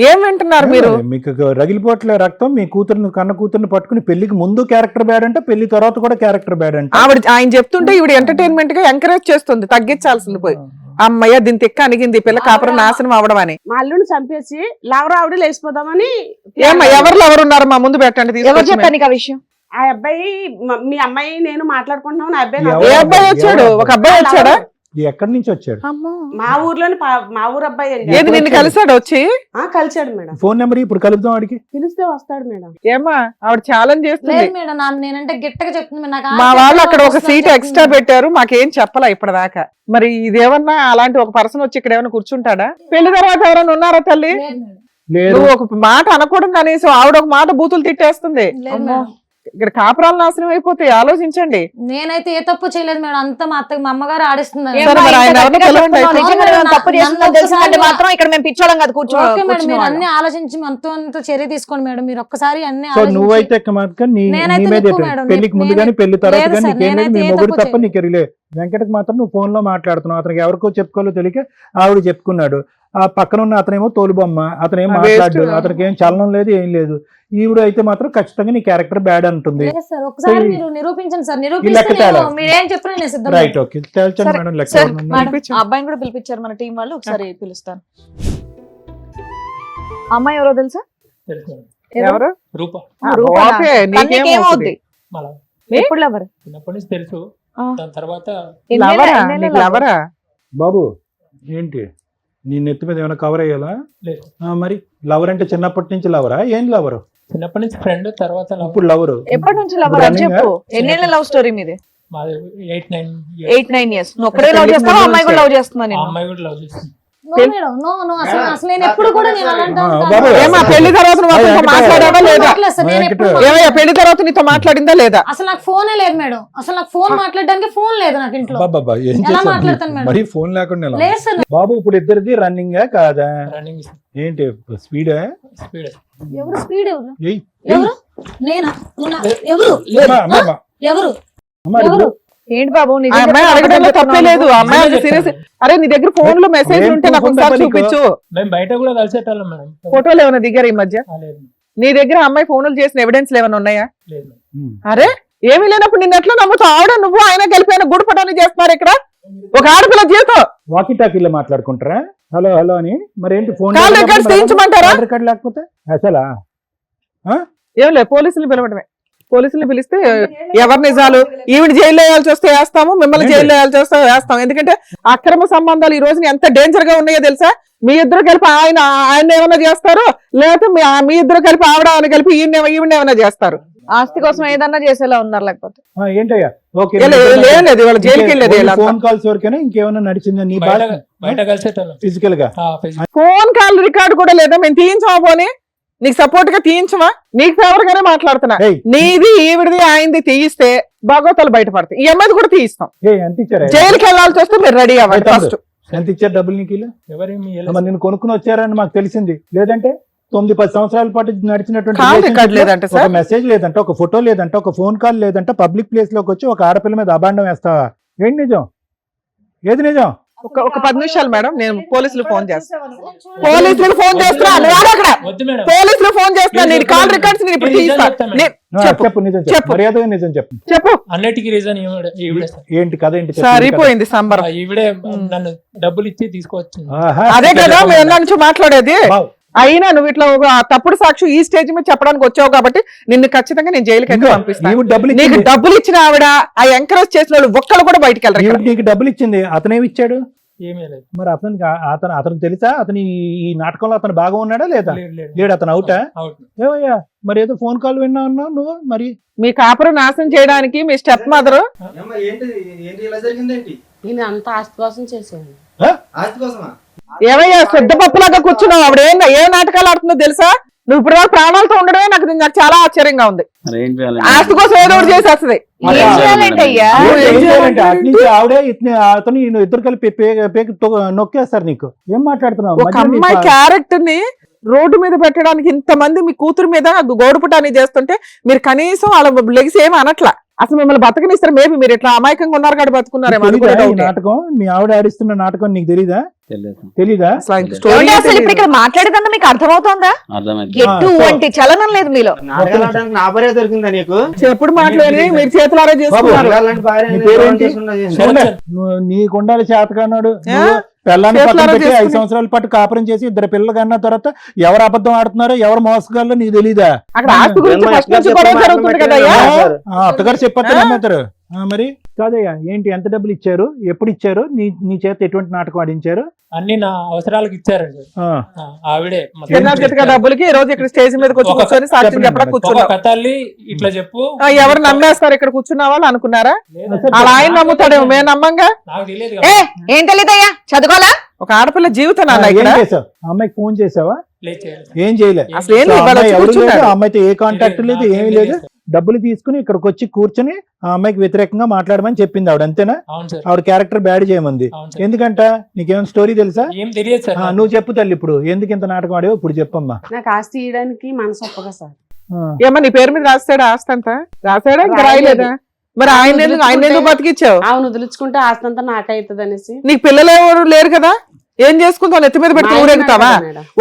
ఏం వింటున్నారు మీరు?
మీకు రగిలిపోట్లే రక్తం. మీ కూతురుని కన్న కూతుర్ని పట్టుకుని పెళ్లికి ముందు క్యారెక్టర్ బ్యాడ్ అంటే పెళ్లి తర్వాత కూడా క్యారెక్టర్ బ్యాడ్ అంటే
ఆయన చెప్తుంటే ఈవిడ ఎంటర్టైన్మెంట్ గా ఎంకరేజ్ చేస్తుంది, తగ్గించాల్సింది పోయి. అమ్మయ్య దీని తిక్క అనిగింది, పిల్ల కాపురం నాశనం అవడం అని.
మా అల్లుని చంపేసి లవర్ ఆవిడ లేచిపోదామని.
ఏమ్మా ఎవరు ఉన్నారు మా ముందు పెట్టండి.
ఎవరు చెప్పాను నీకు ఆ విషయం?
ఆ అబ్బాయి మీ అమ్మాయి నేను మాట్లాడుకుంటున్నాం. ఆ అబ్బాయి
ఏ అబ్బాయి వచ్చాడు? ఒక అబ్బాయి వచ్చాడా?
ఎక్కడి నుంచి వచ్చాడు?
మా ఊర్లోని మా ఊరు అబ్బాయి అండి.
ఏది నిన్ను కలిసాడు వచ్చి?
కలిసాడు మేడం.
ఫోన్ నెంబర్ ఇప్పుడు కలుపుదాం వాడికి.
పిలిస్తే వస్తాడు మేడం.
ఏమ్మా ఆవిడ ఛాలెంజ్ చేస్తుంది.
లేదు మేడం, నేనంటే గట్టిగా చెప్తుంది.
మా వాళ్ళు అక్కడ ఒక సీట్ ఎక్స్ట్రా పెట్టారు, మాకేం చెప్పలా ఇప్పటిదాకా. మరి ఇదేమన్నా అలాంటి ఒక పర్సన్ వచ్చి ఇక్కడ ఏమైనా కూర్చుంటాడా? పెళ్లి తర్వాత ఎవరైనా ఉన్నారా తల్లి? నువ్వు ఒక మాట అనకూడదు అనేసి ఆవిడ ఒక మాట బూతులు తిట్టేస్తుంది. ఇక్కడ కాపురాలు నాశనం అయిపోతాయి, ఆలోచించండి.
నేనైతే ఏ తప్పు చేయలేదు మేడం, అంతా మా అమ్మగారు ఆడిస్తున్నారు. అన్ని ఆలోచించి అంత చర్య తీసుకోండి మేడం. మీరు ఒక్కసారి అన్ని
నువ్వైతే పెళ్లికి ముందు కానీ పెళ్లి తర్వాత కానీ నీకేం లేదు, నీ మొగుడు తప్ప నీకు ఎరగలేదు. వెంకటకి మాత్రం నువ్వు ఫోన్ లో మాట్లాడుతున్నావు. అతనికి ఎవరికో చెప్పుకోవాలో తెలియక ఆవిడ చెప్పుకున్నాడు. ఆ పక్కన ఉన్న అతనేమో తోలుబొమ్మ, అతనేం మాట్లాడు, అతనికి ఏం చలనం లేదు, ఏం లేదు. ఈవిడ అయితే మాత్రం ఖచ్చితంగా నీ క్యారెక్టర్ బ్యాడ్ అంటుంది.
ఒకసారి మీరు నిరూపించండి సార్. నిరూపిస్తే మీరేం చెప్పినా నేను సిద్ధం.
రైట్, ఓకే, తేల్చండి మేడం. లెక్క
అబ్బాయిని కూడా పిలిపించారు మన టీం వాళ్ళు, ఒకసారి పిలుస్తాను. అమ్మాయి ఎవరో తెలుసా?
ఎవరు?
రూప.
నీకేమవుద్ది? ఎప్పుడు లవర్?
చిన్నప్పటి నుంచి తెలుసు. దాని తర్వాత
లవరా?
బాబు ఏంటి నీ నెత్తి మీద ఏమైనా కవర్ అయ్యాలా?
లేదు.
మరి లవర్ అంటే చిన్నప్పటి నుంచి లవరా? ఏం లవరు?
చిన్నప్పటి నుంచి ఫ్రెండ్, తర్వాత
ఇప్పుడు లవరు.
ఎప్పటి నుంచి లవర్ అని చెప్పు. ఎన్నేళ్ళ లవ్ స్టోరీ మీది? 8-9 years. నువ్వు ఒక్కడే లవ్ చేస్తావా? అమ్మాయి కూడా లవ్ చేస్తున్నా?
అమ్మాయి కూడా లవ్ చేస్తుంది.
అసలు నేను ఎప్పుడు కూడా
పెళ్లి తర్వాత మాట్లాడావా లేదా? పెళ్లి తర్వాత నీతో మాట్లాడిందా లేదా?
అసలు నాకు ఫోనే లేదు మేడం. అసలు నాకు ఫోన్ మాట్లాడడానికి ఫోన్ లేదు నాకు ఇంట్లో. ఎలా మాట్లాడతాను మేడం?
మరి ఫోన్ లేకుండా
లేదు సార్.
బాబు ఇప్పుడు ఇద్దరిది రన్నింగ్ కాదా?
రన్నింగ్.
ఏంటి స్పీడా?
స్పీడ్.
ఎవరు స్పీడ్? ఎవరు?
ఏయ్
ఎవరు? నేనా? ఎవరు? ఎవరు? ఎవరు?
ఏంటి బాబు
అమ్మాయి అడగడంలో తప్పే లేదు. అమ్మాయి సీరియస్. అరే నీ దగ్గర ఫోన్ లో మెసేజ్ ఉంటే నాకు ఒకసారి చూపించు.
మేము బయట కూడా కలిసేటోళ్ళం మేడం.
ఫోటోలు ఏమైనా దిగారు ఈ మధ్య?
లేదు.
నీ దగ్గర అమ్మాయి ఫోన్లు చేసిన ఎవిడెన్స్ ఏమైనా ఉన్నాయా?
లేదు.
అరే ఏమీ లేనప్పుడు నిన్న ఎట్లా నమ్ముతావు? ఆవిడ నువ్వు ఆయన కలిపి గుడిపటాన్ని చేస్తున్నారు ఇక్కడ. ఒక ఆడపిల్ల జీవితం
వాకీ టాకీలో మాట్లాడుకుంటారా? హలో హలో అని. మరి ఏంటి ఫోన్
రికార్డ్స్ తీయించమంటారా?
రికార్డ్ లేకపోతే అసలా
ఏం లేదు, పోలీసులు పిలవడమే. పోలీసులు పిలిస్తే ఎవరి నిజాలు ఈవిడ జైల్లో వేయాల్సి వస్తే వేస్తాము, మిమ్మల్ని జైల్లో వేయాల్సి వస్తే వేస్తాం. ఎందుకంటే అక్రమ సంబంధాలు ఈ రోజున ఎంత డేంజర్ గా ఉన్నాయో తెలుసా? మీ ఇద్దరు కలిపి ఆయన ఏమైనా చేస్తారు, లేకపోతే మీ ఇద్దరు కలిపి ఆవిడ కలిపి ఈవిడ ఏమైనా చేస్తారు.
ఆస్తి కోసం ఏదన్నా చేసేలా ఉన్నారు. లేకపోతే
ఏంటయ్యా? ఓకే,
లేదు వాళ్ళ జైలుకి వెళ్ళేది.
ఫోన్ కాల్స్ వరకేనా ఇంకేమైనా నడిచిందా నీ
బయట కలిసేటోళ్ళం
ఫిజికల్ గా?
ఫోన్ కాల్ రికార్డు కూడా లేదా? మేము తీయించమా? పోనీ నీకు సపోర్ట్ గా తీయించమా? నీకు ఫేవర్ గానే మాట్లాడుతున్నా. నీది ఈవిడిది ఆయనది తీయిస్తే భాగవతాలు బయటపడతాయి. ఈ అమ్మాయిది కూడా తీయిస్తాం. జైలుకి వెళ్ళాల్సి వస్తే మీరు రెడీ అవ్వండి. ఫస్ట్
ఎంత ఇచ్చారు డబ్బులు నీకు? నేను కొనుక్కుని వచ్చారని మాకు తెలిసింది. లేదంటే 9-10 సంవత్సరాల పాటు నడిచినటువంటి మెసేజ్ లేదంటే, ఒక ఫోటో లేదంటే, ఒక ఫోన్ కాల్ లేదంటే, పబ్లిక్ ప్లేస్ లోకి వచ్చి ఒక ఆడపిల్ల మీద అబాండం వేస్తావా? ఏంటి నిజం? ఏది నిజం?
ఒక 10 నిమిషాలు మేడం, నేను పోలీసులకు ఫోన్ చేస్తాను. పోలీసులకు ఫోన్ చేస్తున్నా, అక్కడ
వద్దు మేడం.
పోలీసులు ఫోన్ చేస్తున్నా, నేను కాల్ రికార్డ్స్ నేను ఇప్పుడు
రీజన్
తీస్తా.
చెప్తా మేడం.
చెప్పు నిజం చెప్పు,
చెప్పు.
మర్యాదగా నిజం చెప్పు.
చెప్పు.
అన్నిటికీ రీజన్ ఈవిడే సార్.
ఏంటి కథ ఏంటి చెప్పు.
సరిపోయింది సంబరం.
ఈవిడే నన్ను డబ్బులు ఇచ్చి తీసుకొచ్చింది.
ఆహా.
అదే కదా మేము నుంచి మాట్లాడేది.
బావ్.
అయినా నువ్వు ఇట్లా ఒక తప్పుడు సాక్షి ఈ స్టేజ్ మీద చెప్పడానికి వచ్చావు కాబట్టి నిన్ను ఖచ్చితంగా నేను జైలుకి అయితే పంపిస్తాను.
ఈవిడ డబ్బులు
నీకు
ఇచ్చింది.
డబ్బులు ఇచ్చిన ఆవిడ, ఆ ఎంకరేజ్ చేసిన వాళ్ళు ఒక్కళ్ళు కూడా బయటికి వెళ్ళరు
ఈవిడ
ఇక్కడ.
నీకు డబ్బులు ఇచ్చింది, అతనేమి ఇచ్చాడు
ఏమీ లేదు.
మరి? అతను తెలుసా అతని ఈ నాటకంలో అతను బాగా ఉన్నాడా లేదా?
లేదు.
లేడు, అతను అవుటా?
అవుట్.
ఏమయ్యా మరి ఏదో ఫోన్ కాల్ విన్నా అన్నావు నువ్వు మరి.
మీ కాపురం నాశనం చేయడానికి మీ స్టెప్ మదర్
ఈయన అంత ఆస్తి కోసం చేసేది.
ఏమయ్యా శుద్ధ పప్పులాగా కూర్చున్నావు. ఆవిడ ఏ నాటకాలు ఆడుతుందో తెలుసా? నువ్వు ఇప్పుడు వరకు ప్రాణాలతో ఉండడమే నాకు చాలా ఆశ్చర్యంగా ఉంది. ఆస్తి కోసం ఏదో ఒకటి చేసేస్తుంది.
ఏం చేయాలంటే అయ్యా?
ఏం చేయాలంటే అటు నుంచి ఆవిడే అతను ఇద్దరు కలిపి పేకి నొక్కేస్తారు. నీకు ఏం మాట్లాడుతున్నావు?
ఒక అమ్మాయి క్యారెక్టర్ ని రోడ్డు మీద పెట్టడానికి ఇంతమంది మీ కూతురు మీద గోడుపుటాన్ని చేస్తుంటే మీరు కనీసం వాళ్ళ లెగిసి ఏమి అనట్లా. అసలు మిమ్మల్ని బతకనిస్తారు. మేబీ మీరు ఇట్లా అమాయకంగా ఉన్నారు కాబట్టి బతుకున్నారేమో. అది కూడా
ఈ
డౌటే.
నాటకం మీ ఆవిడ ఆడిస్తున్న నాటకం నీకు తెలీదా? తెలీదా?
అసలు ఇంక
ఏమండి,
స్టోరీ
అసలు ఇప్పుడు ఇక్కడ మాట్లాడేదంతా మీకు అర్థమవుతోందా? ఎటువంటి చలనం లేదు మీలో.
నా భార్య దొరికిందా నీకు?
ఎప్పుడు మాట్లాడి మీరు చేతులారా చేస్తున్నారు.
అలాంటి భార్య
నీ పేరేంటి?
చేసుకున్నది.
చూడలే, నీకు ఉండాలి చేతకానాడు. పిల్లని పక్కన
చేతులారా
పెట్టి 5
చేసుకుని-
సంవత్సరాల పాటు కాపురం చేసి 2 పిల్లలు కన్నా తర్వాత ఎవరు అబద్ధం ఆడుతున్నారో ఎవరు మోసగాళ్ళో నీకు తెలీదా?
అక్కడ ఆస్తి గురించి ఫస్ట్ నుంచి గొడవ జరుగుతుంది కదా అయ్యా.
అత్తగారు చెప్పొచ్చు నమ్మేస్తారు. మరి కాదయ్యా, ఏంటి ఎంత డబ్బులు ఇచ్చారు, ఎప్పుడు ఇచ్చారు, నీ చేత ఎటువంటి నాటకం ఆడించారు?
అన్ని నా అవసరాలకు ఇచ్చారండి.
ఆ,
ఆవిడే మొత్తం
చిన్న డబ్బులకి ఈ రోజు ఇక్కడ స్టేజ్ మీద
ఒక-
కూర్చొని సాక్ష్యం
చెప్పండి
చెప్పడా
మేడం.
ఒక
కూర్చున్నావు.
కథల్ని ఇట్లా చెప్పు.
ఎవరు నమ్మేస్తారు ఇక్కడ కూర్చున్న వాళ్ళు అనుకున్నారా?
లేదండి.
అలా ఆయన నమ్ముతాడేమో, మేము నమ్మంగా.
నాకు తెలియదు
ఏ ఏం తెలీదయ్యా? చదువుకోలా?
ఒక ఆడపిల్ల జీవితం నాన్న
ఏం
ఇక్కడ.
చేసావు? ఆ అమ్మాయికి ఫోన్ చేసావా?
చేయలేదు.
ఏం చేయలే.
అసలు ఏం
ఆ
ఇవాళ
అమ్మాయి
వచ్చి
ఎవరు లేదు,
కూర్చున్నాడు.
ఆ అమ్మాయితో ఏ కాంటాక్ట్ లేదు,
నాకు
ఏమీ
తెలియదు
లేదు.
సార్.
డబ్బులు తీసుకుని ఇక్కడికి వచ్చి కూర్చొని ఆ అమ్మాయికి వ్యతిరేకంగా మాట్లాడమని చెప్పింది ఆవిడ, అంతేనా?
అవును సార్.
ఆవిడ క్యారెక్టర్ బ్యాడ్ చేయమంది.
అవును సార్.
ఎందుకంట? నీకేమైనా స్టోరీ తెలుసా?
ఏం తెలియదు సార్.
నువ్వు చెప్పు తల్లి, ఇప్పుడు ఎందుకు ఇంత నాటకం ఆడావు ఇప్పుడు చెప్పమ్మా.
నాకు ఆస్తి ఇవ్వడానికి మనసు ఒప్పగా సార్.
ఏమో నీ పేరు మీద రాస్తాడా ఆస్తి అంతా? రాసాడా ఇంకా రాయలేదా? మరి ఆయన ఎందుకు బతికిచ్చావు?
ఆమెను వదిలించుకుంటే ఆస్తి అంతా నాకైతుంది అనేసి.
నీకు పిల్లలు ఎవరు లేరు కదా, ఏం చేసుకుంటావు? నెత్తి మీద పెట్టి ఊరేగుతావా?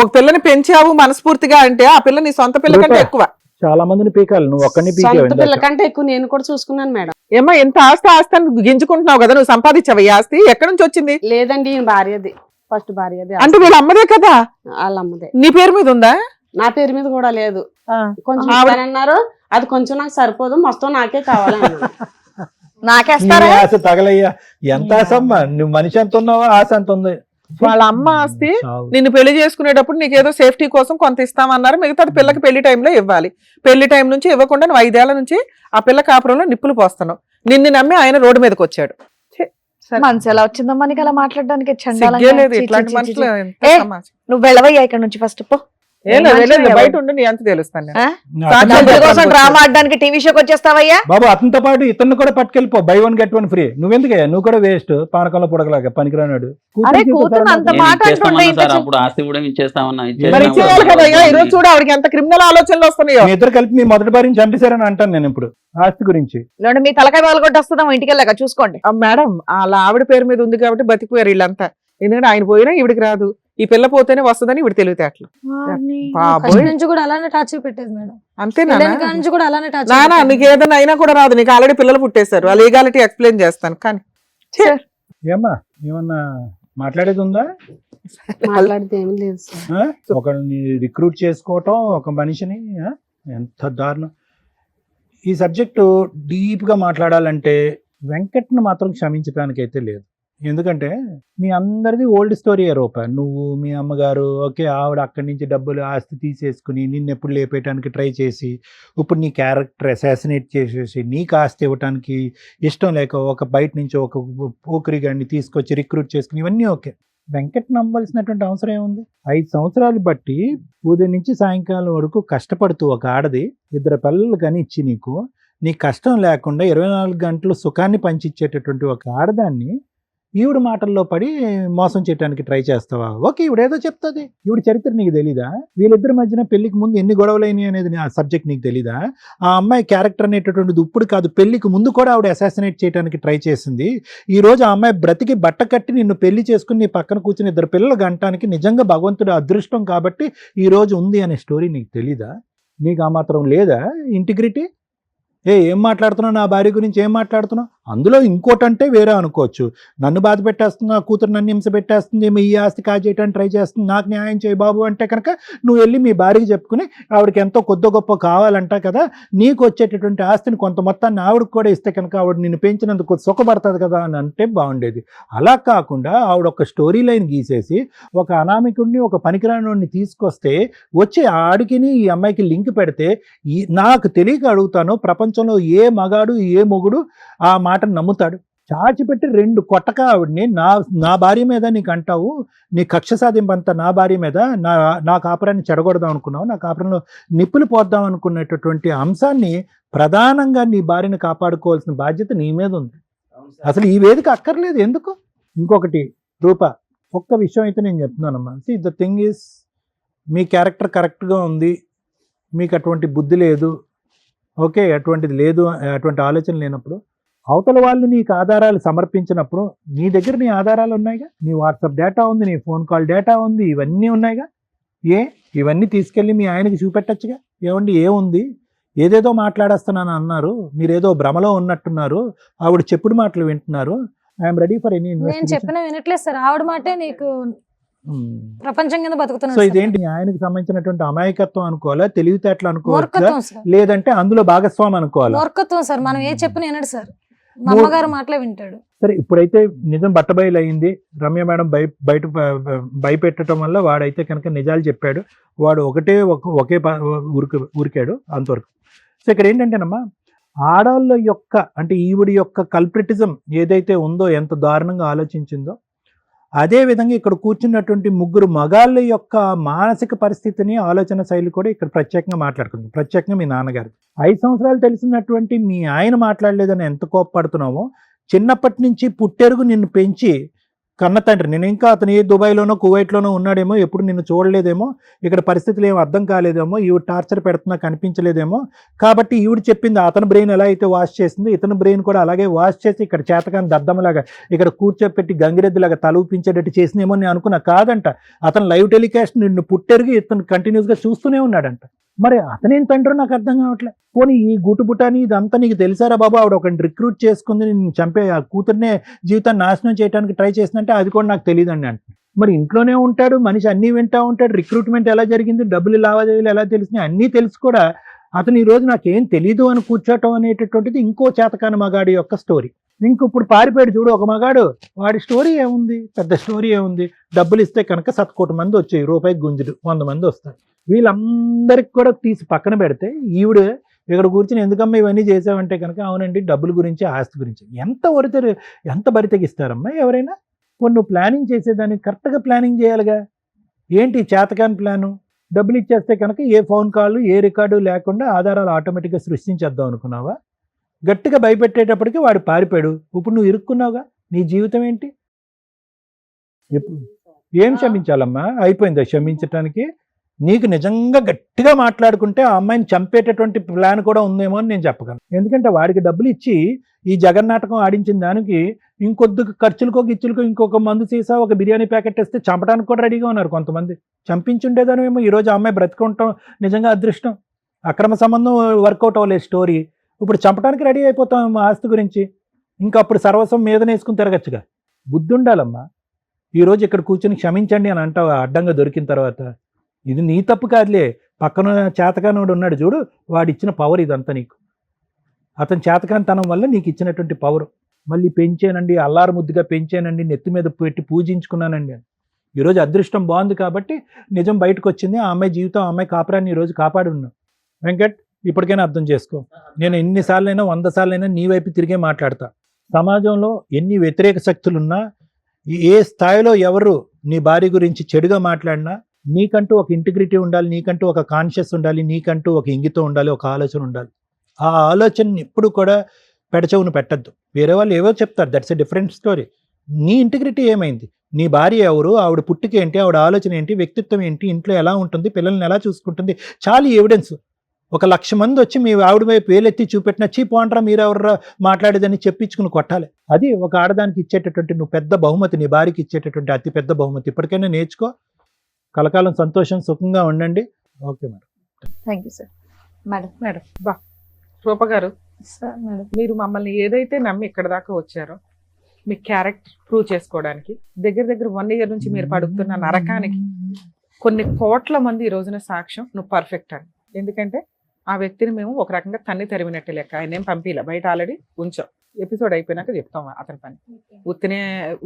ఒక పిల్లని పెంచావు మనస్ఫూర్తిగా అంటే ఆ పిల్ల నీ సొంత పిల్ల కంటే ఎక్కువ.
చాలా మందిని పీకాలి, నువ్వు ఒక్కడిని పీకావు
సొంత పిల్ల
ఇందాక.
కంటే ఎక్కువ నేను కూడా చూసుకున్నాను మేడం.
ఏమో ఎంత ఆస్తి అని గింజుకుంటున్నావు కదా, నువ్వు సంపాదించావు ఈ ఆస్తి ఎక్కడి నుంచి వచ్చింది?
లేదండి ఈయన భార్యది, ఫస్ట్ భార్యది.
అంటే వీళ్ళ అమ్మదే కదా,
వాళ్ళ అమ్మదే.
నీ పేరు మీద ఉందా?
నా పేరు మీద కూడా లేదు. కొంచెం
ఆవిడ-
ఇస్తానన్నారు, అది కొంచెం నాకు సరిపోదు, మొత్తం నాకే కావాలన్నారు.
నాకేస్తారా?
నీ ఆశ తగలయ్యా. ఎంత ఆశ అమ్మా, నువ్వు మనిషి ఎంత ఉన్నావో ఆశ ఎంత ఉంది.
వాళ్ళ అమ్మ ఆస్తి
చావు.
నిన్ను పెళ్లి చేసుకునేటప్పుడు నీకేదో సేఫ్టీ కోసం కొంత ఇస్తామన్నారు, మిగతాది పిల్లకి పెళ్లి టైంలో ఇవ్వాలి. పెళ్లి టైం నుంచి ఇవ్వకుండా నువ్వు 5 ఏళ్ల నుంచి ఆ పిల్ల కాపురంలో నిప్పులు పోస్తున్నావు. నిన్ను నమ్మి ఆయన రోడ్డు మీదకి వచ్చాడు.
మనసు ఎలా వచ్చిందమ్మా నీకు అలా మాట్లాడడానికి? చండాలంగా.
సిగ్గే లేదు
ఛీ, ఛీ,
ఇట్లాంటి
ఛీ, ఛీ,
మనుషులు.
ఛీ.
ఎంత
ఏ,
సమాజం.
నువ్వు వెళ్ళవయ్యా ఇక్కడ నుంచి ఫస్ట్ పో.
ఏం లేదు,
మనుషులు
వెళ్ళలేదు,
ఎవరు?
బయట ఉండి నీ అంత తెలుస్తాను నేను.
ఆ?
నా
సాక్షి
అతనితో
డబ్బుల
చెప్పడానికి
కోసం
వచ్చాడు.
డ్రామా ఆడడానికి టీవీ షోకి వచ్చేస్తావయ్యా?
బాబు అతనితో పాటు ఇతన్ని కూడా పట్టుకెళ్ళిపో, బై 1 get 1 ఫ్రీ. నువ్వెందుకయ్యా, నువ్వు కూడా వేస్ట్, పానకంలో పొడగలాగా పనికిరానాడు.
అరే కూతురు అంత మాట అంటుండే ఇంత చి-
అప్పుడు ఆస్తి కూడా ఇచ్చేస్తామన్నా
మరి ఇచ్చేయాలి కదా అయ్యా. ఈరోజు చూడు ఆవిడకి ఎంత క్రిమినల్ ఆలోచనలు వస్తున్నాయో.
మీ ఇద్దరు కలిపి మీ మొదటి భార్యని చంపేశారని అంటాను నేను ఇప్పుడు ఆస్తి గురించి.
లేదంటే మీ తలకాయ పగలగొట్టేస్తుందాం ఇంటికి వెళ్ళాక చూసుకోండి.
మేడం అలా ఆవిడ పేరు మీద ఉంది కాబట్టి బతికిపోయారు వీళ్ళంతా. ఎందుకంటే ఆయన పోయినా ఈవిడికి రాదు, ఈ పిల్ల పోతేనే వస్తుందని ఈవిడ తెలివితేటలు.
ఫస్ట్
బాబోయ్,
నుంచి కూడా అలానే టార్చర్ పెట్టేది మేడం.
అంతేనా?
పెళ్ళైన కాడ నుంచి కూడా అలానే టార్చర్
నానా
పెట్టేది.
నీకు ఏదైనా అయినా కూడా రాదు, నీకు ఆల్రెడీ పిల్లలు పుట్టేశారు. ఆ లీగాలిటీ ఎక్స్ప్లెయిన్ చేస్తాను కానీ
ఏమ్మా ఏమన్నా మాట్లాడేది ఉందా?
మాట్లాడితే ఏమీ లేదు సార్.
ఒకరిని రిక్రూట్ చేసుకోవటం, ఒక మనిషిని, ఎంత దారుణం. ఈ సబ్జెక్టు డీప్ గా మాట్లాడాలంటే వెంకట్ను మాత్రం క్షమించడానికి అయితే లేదు. ఎందుకంటే మీ అందరిది ఓల్డ్ స్టోరీ రూప. నువ్వు మీ అమ్మగారు ఓకే, ఆవిడ అక్కడి నుంచి డబ్బులు ఆస్తి తీసేసుకుని నిన్ను ఎప్పుడు లేపేయడానికి ట్రై చేసి ఇప్పుడు నీ క్యారెక్టర్ అసాసినేట్ చేసేసి నీకు ఆస్తి ఇవ్వటానికి ఇష్టం లేక ఒక బయట నుంచి ఒక పోకరి గాడిని తీసుకొచ్చి రిక్రూట్ చేసుకుని ఇవన్నీ ఓకే. వెంకట్ నమ్మవలసినటువంటి అవసరం ఏముంది? 5 సంవత్సరాలు బట్టి ఉదయం నుంచి సాయంకాలం వరకు కష్టపడుతూ ఒక ఆడది 2 పిల్లలు కానీ ఇచ్చి నీకు కష్టం లేకుండా 24 గంటలు సుఖాన్ని పంచిచ్చేటటువంటి ఒక ఆడదాన్ని ఈవిడ మాటల్లో పడి మోసం చేయడానికి ట్రై చేస్తావా? ఓకే, ఈవిడేదో చెప్తుంది, ఈవిడ చరిత్ర నీకు తెలీదా? వీళ్ళిద్దరి మధ్యన పెళ్లికి ముందు ఎన్ని గొడవలైనాయి అనేది ఆ సబ్జెక్ట్ నీకు తెలీదా? ఆ అమ్మాయి క్యారెక్టర్ అనేటటువంటిది ఇప్పుడు కాదు, పెళ్లికి ముందు కూడా ఆవిడ అసాసినేట్ చేయడానికి ట్రై చేసింది. ఈ రోజు ఆ అమ్మాయి బ్రతికి బట్ట కట్టి నిన్ను పెళ్లి చేసుకుని నీ పక్కన కూర్చుని 2 పిల్లలు గంటానికి నిజంగా భగవంతుడు అదృష్టం కాబట్టి ఈ రోజు ఉంది అనే స్టోరీ నీకు తెలీదా? నీకు ఆ మాత్రం లేదా ఇంటిగ్రిటీ? ఏం మాట్లాడుతున్నావు, నా భార్య గురించి ఏం మాట్లాడుతున్నావు? అందులో ఇంకోటంటే వేరే అనుకోవచ్చు, నన్ను బాధ పెట్టేస్తుంది, నా కూతురు నన్ను హింస పెట్టేస్తుంది, ఈ ఆస్తి కాజేయడానికి ట్రై చేస్తుంది, నాకు న్యాయం చేయి బాబు అంటే కనుక నువ్వు వెళ్ళి మీ భార్యకి చెప్పుకుని ఆవిడకి ఎంతో కొద్ది గొప్ప కావాలంట కదా, నీకు వచ్చేటటువంటి ఆస్తిని కొంత మొత్తాన్ని ఆవిడకి కూడా ఇస్తే కనుక ఆవిడ నిన్ను పెంచినందుకు సుఖపడుతుంది కదా అని అంటే బాగుండేది. అలా కాకుండా ఆవిడ ఒక స్టోరీ లైన్ గీసేసి ఒక అనామికుడిని, ఒక పనికిరాని తీసుకొస్తే వచ్చి ఆడికిని ఈ అమ్మాయికి లింక్ పెడితే నాకు తెలియక అడుగుతాను, ప్రపంచంలో ఏ మగాడు ఏ మొగుడు ఆ మాటను నమ్ముతాడు? చాచిపెట్టి 2 కొట్టక ఆవిడ్ని నా భార్య మీద నీకు అంటావు, నీ కక్ష సాధింపంతా నా భార్య మీద, నా కాపురాన్ని చెడగొడదాం అనుకున్నావు, నా కాపురంలో నిప్పులు పోద్దాం అనుకునేటటువంటి అంశాన్ని ప్రధానంగా నీ భార్యను కాపాడుకోవాల్సిన బాధ్యత నీ మీద ఉంది. అసలు ఈ వేదిక అక్కర్లేదు ఎందుకు? ఇంకొకటి రూప, ఒక్క విషయం అయితే నేను చెప్తున్నానమ్మా, ద థింగ్ ఈస్ మీ క్యారెక్టర్ కరెక్ట్గా ఉంది, మీకు అటువంటి బుద్ధి లేదు, ఓకే, అటువంటిది లేదు, అటువంటి ఆలోచన లేనప్పుడు అవతల వాళ్ళు నీకు ఆధారాలు సమర్పించినప్పుడు నీ దగ్గర నీ ఆధారాలు ఉన్నాయిగా, నీ వాట్సాప్ డేటా ఉంది, నీ ఫోన్ కాల్ డేటా ఉంది, ఇవన్నీ ఉన్నాయిగా. ఇవన్నీ తీసుకెళ్ళి మీ ఆయనకి చూపెట్టచ్చుగా, ఏమండి ఏముంది, ఏదేదో మాట్లాడేస్తున్నాను అన్నారు, మీరేదో భ్రమలో ఉన్నట్టున్నారు, ఆవిడ చెప్పుడు మాటలు వింటున్నారు, ఐఎమ్ రెడీ ఫర్ ఎనీ
నేను
ఇన్వెస్టిగేషన్.
చెప్పిన వినట్లేదు సార్, ఆవిడ మాటే నీకు ప్రపంచం కింద
సో
బతుకుతున్నాను.
ఇదేంటి, ఆయనకి సంబంధించినటువంటి అమాయకత్వం అనుకోవాలా, తెలివితేటలు అనుకోవాలా,
మూర్ఖత్వం సార్,
లేదంటే అందులో భాగస్వామి అనుకోవాలా?
మూర్ఖత్వం సార్. మనం ఏ చెప్పిన వినడు సార్, మా అమ్మగారు మాటలే వింటాడు.
సరే, ఇప్పుడైతే నిజం బట్టబయలు అయింది, రమ్య మేడం బయట భయపెట్టడం వల్ల వాడైతే కనుక నిజాలు చెప్పాడు, వాడు ఒకే ఉరికాడు అంతవరకు. సో ఇక్కడ ఏంటంటేనమ్మా, ఆడవాళ్ళ యొక్క అంటే ఈవిడి యొక్క కల్ప్రిటిజం ఏదైతే ఉందో, ఎంత దారుణంగా ఆలోచించిందో, అదే విధంగా ఇక్కడ కూర్చున్నటువంటి 3 మగాళ్ళ యొక్క మానసిక పరిస్థితిని, ఆలోచన శైలి కూడా ఇక్కడ ప్రత్యేకంగా మాట్లాడుకుంది. ప్రత్యేకంగా మీ నాన్నగారు 5 సంవత్సరాలు తెలిసినటువంటి మీ ఆయన మాట్లాడలేదని ఎంత కోపపడుతున్నామో, చిన్నప్పటి నుంచి పుట్టెరుగు నిన్ను పెంచి కన్న తండ్రి, నేను ఇంకా అతను ఏ దుబాయ్లోనో కువైట్లోనో ఉన్నాడేమో, ఎప్పుడు నిన్ను చూడలేదేమో, ఇక్కడ పరిస్థితులు ఏమో అర్థం కాలేదేమో, ఈవిడ టార్చర్ పెడుతున్నా కనిపించలేదేమో, కాబట్టి ఈవిడ చెప్పింది అతని బ్రెయిన్ ఎలా అయితే వాష్ చేసింది, ఇతని బ్రెయిన్ కూడా అలాగే వాష్ చేసి ఇక్కడ చేతకాని దద్దమ్మలాగా ఇక్కడ కూర్చోపెట్టి గంగిరెద్దులాగా తలూపించేటట్టు చేసినేమో నేను అనుకున్నా. కాదంట, అతను లైవ్ టెలికాస్ట్ నిన్ను పుట్టెరిగి ఇతను కంటిన్యూస్గా చూస్తూనే ఉన్నాడంట. మరి అతనేం తండ్రి నాకు అర్థం కావట్లేదు. పోనీ ఈ గుటుబుటాని ఇదంతా నీకు తెలిసారా బాబు, ఆవిడ ఒకరిని రిక్రూట్ చేసుకుంది, నేను చంపే ఆ కూతుర్నే జీవితాన్ని నాశనం చేయడానికి ట్రై చేసినంటే అది కూడా నాకు తెలియదండి అంటే. మరి ఇంట్లోనే ఉంటాడు మనిషి, అన్నీ వింటూ ఉంటాడు, రిక్రూట్మెంట్ ఎలా జరిగింది, డబ్బులు లావాదేవీలు ఎలా తెలిసినాయి అన్నీ తెలుసు కూడా అతను ఈ రోజు నాకేం తెలీదు అని కూర్చోటం అనేటటువంటిది ఇంకో చేతకాని మగాడి యొక్క స్టోరీ. ఇప్పుడు పారిపోయాడు చూడు ఒక మగాడు, వాడి స్టోరీ ఏముంది, పెద్ద స్టోరీ ఏముంది, డబ్బులు ఇస్తే కనుక 1,000,000 మంది వచ్చాయి, రూపాయికి గుంజుడు 100 మంది వస్తారు, వీళ్ళందరికి కూడా తీసి పక్కన పెడితే ఈవిడ ఇక్కడ కూర్చుని ఎందుకమ్మా ఇవన్నీ చేసావంటే కనుక అవునండి డబ్బుల గురించి ఆస్తి గురించి. ఎంత బరి తెగిస్తారమ్మా ఎవరైనా? కొన్ని నువ్వు ప్లానింగ్ చేసేదాన్ని కరెక్ట్గా ప్లానింగ్ చేయాలిగా. ఏంటి చేతకాని ప్లాను? డబ్బులు ఇచ్చేస్తే కనుక ఏ ఫోన్ కాల్ ఏ రికార్డు లేకుండా ఆధారాలు ఆటోమేటిక్గా సృష్టించేద్దాం అనుకున్నావా? గట్టిగా భయపెట్టేటప్పటికి వాడు పారిపోయాడు, ఇప్పుడు నువ్వు ఇరుక్కున్నావుగా, నీ జీవితం ఏంటి? ఏం క్షమించాలమ్మా? అయిపోయిందా క్షమించటానికి? నీకు నిజంగా గట్టిగా మాట్లాడుకుంటే ఆ అమ్మాయిని చంపేటటువంటి ప్లాన్ కూడా ఉందేమో అని నేను చెప్పగలను. ఎందుకంటే వాడికి డబ్బులు ఇచ్చి ఈ జగన్నాటకం ఆడించిన దానికి ఇంకొద్ది ఖర్చులకో గిచ్చులకో ఇంకొక మందు సీసా ఒక బిర్యానీ ప్యాకెట్ ఇస్తే చంపడానికి కూడా రెడీగా ఉన్నారు కొంతమంది. చంపించుండేదానేమో ఈరోజు ఆ అమ్మాయి బ్రతుకుంటాం నిజంగా అదృష్టం. అక్రమ సంబంధం వర్కౌట్ అవ్వలేదు స్టోరీ, ఇప్పుడు చంపడానికి రెడీ అయిపోతాం ఆస్తి గురించి. ఇంకా అప్పుడు సర్వస్వం మీదనేసుకుని తిరగచ్చుగా. బుద్ధి ఉండాలమ్మా. ఈరోజు ఇక్కడ కూర్చొని క్షమించండి అని అంటావు అడ్డంగా దొరికిన తర్వాత. ఇది నీ తప్పు కాదులే, పక్కన చేతకానోడు ఉన్నాడు చూడు, వాడిచ్చిన పవర్ ఇదంతా నీకు. అతని చేతకానితనం వల్ల నీకు ఇచ్చినటువంటి పవర్. మళ్ళీ పెంచానండి, అల్లారు ముద్దుగా పెంచానండి, నెత్తి మీద పెట్టి పూజించుకున్నానండి అని. ఈరోజు అదృష్టం బాగుంది కాబట్టి నిజం బయటకు వచ్చింది. ఆ అమ్మాయి జీవితం, ఆ అమ్మాయి కాపురాన్ని ఈరోజు కాపాడి ఉన్నాం. వెంకట్, ఇప్పటికైనా అర్థం చేసుకో. నేను ఎన్నిసార్లైనా 100 సార్లైనా నీ వైపు తిరిగే మాట్లాడతా. సమాజంలో ఎన్ని వ్యతిరేక శక్తులున్నా, ఏ స్థాయిలో ఎవరు నీ భార్య గురించి చెడుగా మాట్లాడినా నీకంటూ ఒక ఇంటిగ్రిటీ ఉండాలి, నీకంటూ ఒక కాన్షియస్ ఉండాలి, నీకంటూ ఒక ఇంగితం ఉండాలి, ఒక ఆలోచన ఉండాలి. ఆ ఆలోచనని ఎప్పుడు కూడా పెడచెవును పెట్టద్దు. వేరే వాళ్ళు ఏవో చెప్తారు, దట్స్ ఎ డిఫరెంట్ స్టోరీ. నీ ఇంటిగ్రిటీ ఏమైంది? నీ భార్య ఎవరు, ఆవిడ పుట్టుక ఏంటి, ఆవిడ ఆలోచన ఏంటి, వ్యక్తిత్వం ఏంటి, ఇంట్లో ఎలా ఉంటుంది, పిల్లల్ని ఎలా చూసుకుంటుంది, చాలా ఎవిడెన్స్. 1,00,000 మంది వచ్చి మీ ఆవిడ వైపు వేలెత్తి చూపెట్టిన చీప్ అంటారా మీరు ఎవరు మాట్లాడేదని చెప్పించుకుని కొట్టాలి. అది ఒక ఆడదానికి ఇచ్చేటటువంటి నువ్వు పెద్ద బహుమతి, నీ భార్యకి ఇచ్చేటటువంటి అతి పెద్ద బహుమతి. ఇప్పటికైనా నేర్చుకో. కలకాలం సంతోషం సుఖంగా ఉండండి. Okay madam.
Thank you sir. Madam
madam బా రూప గారు,
సార్ మేడం
మీరు మమ్మల్ని ఏదైతే నమ్మి ఇక్కడ దాకా వచ్చారో మీ క్యారెక్టర్ ప్రూవ్ చేసుకోవడానికి దగ్గర దగ్గర 1 year నుంచి మీరు పడుతున్న నరకానికి కొన్ని కోట్ల మంది ఈ రోజున సాక్ష్యం నువ్వు పర్ఫెక్ట్ అని. ఎందుకంటే ఆ వ్యక్తిని మేము ఒక రకంగా తన్ని తరిమినట్టు లెక్క. ఆయన ఏం పంపిలా, బయట ఆల్రెడీ ఉంచాం. ఎపిసోడ్ అయిపోయినాక చెప్తాం అతని పని. ఉత్తినే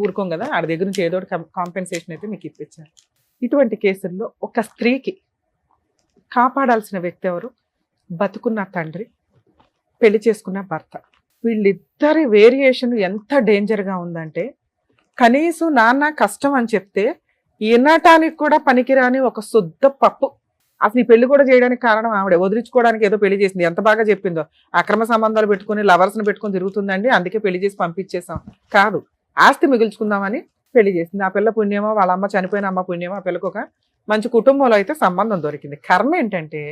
ఊరుకోం కదా, ఆడ దగ్గర నుంచి ఏదో కాంపెన్సేషన్ అయితే మీకు ఇప్పించారు. ఇటువంటి కేసుల్లో ఒక స్త్రీకి కాపాడాల్సిన వ్యక్తి ఎవరు? బతుకున్న తండ్రి, పెళ్లి చేసుకున్న భర్త. వీళ్ళిద్దరి వేరియేషన్ ఎంత డేంజర్గా ఉందంటే, కనీసం నాన్న కష్టం అని చెప్తే వినటానికి కూడా పనికిరాని ఒక శుద్ధ పప్పు. అసలు ఈ పెళ్లి కూడా చేయడానికి కారణం ఆవిడే. వదిలించుకోవడానికి ఏదో పెళ్లి చేసింది. ఎంత బాగా చెప్పిందో, అక్రమ సంబంధాలు పెట్టుకుని లవర్స్ని పెట్టుకుని తిరుగుతుందండి, అందుకే పెళ్లి చేసి పంపించేసాం. కాదు, ఆస్తి మిగుల్చుకుందామని పెళ్లి చేసింది. ఆ పిల్ల పుణ్యమో, వాళ్ళ అమ్మ చనిపోయిన అమ్మ పుణ్యమో, ఆ పిల్లకు ఒక మంచి కుటుంబంలో అయితే సంబంధం దొరికింది. కర్మ ఏంటంటే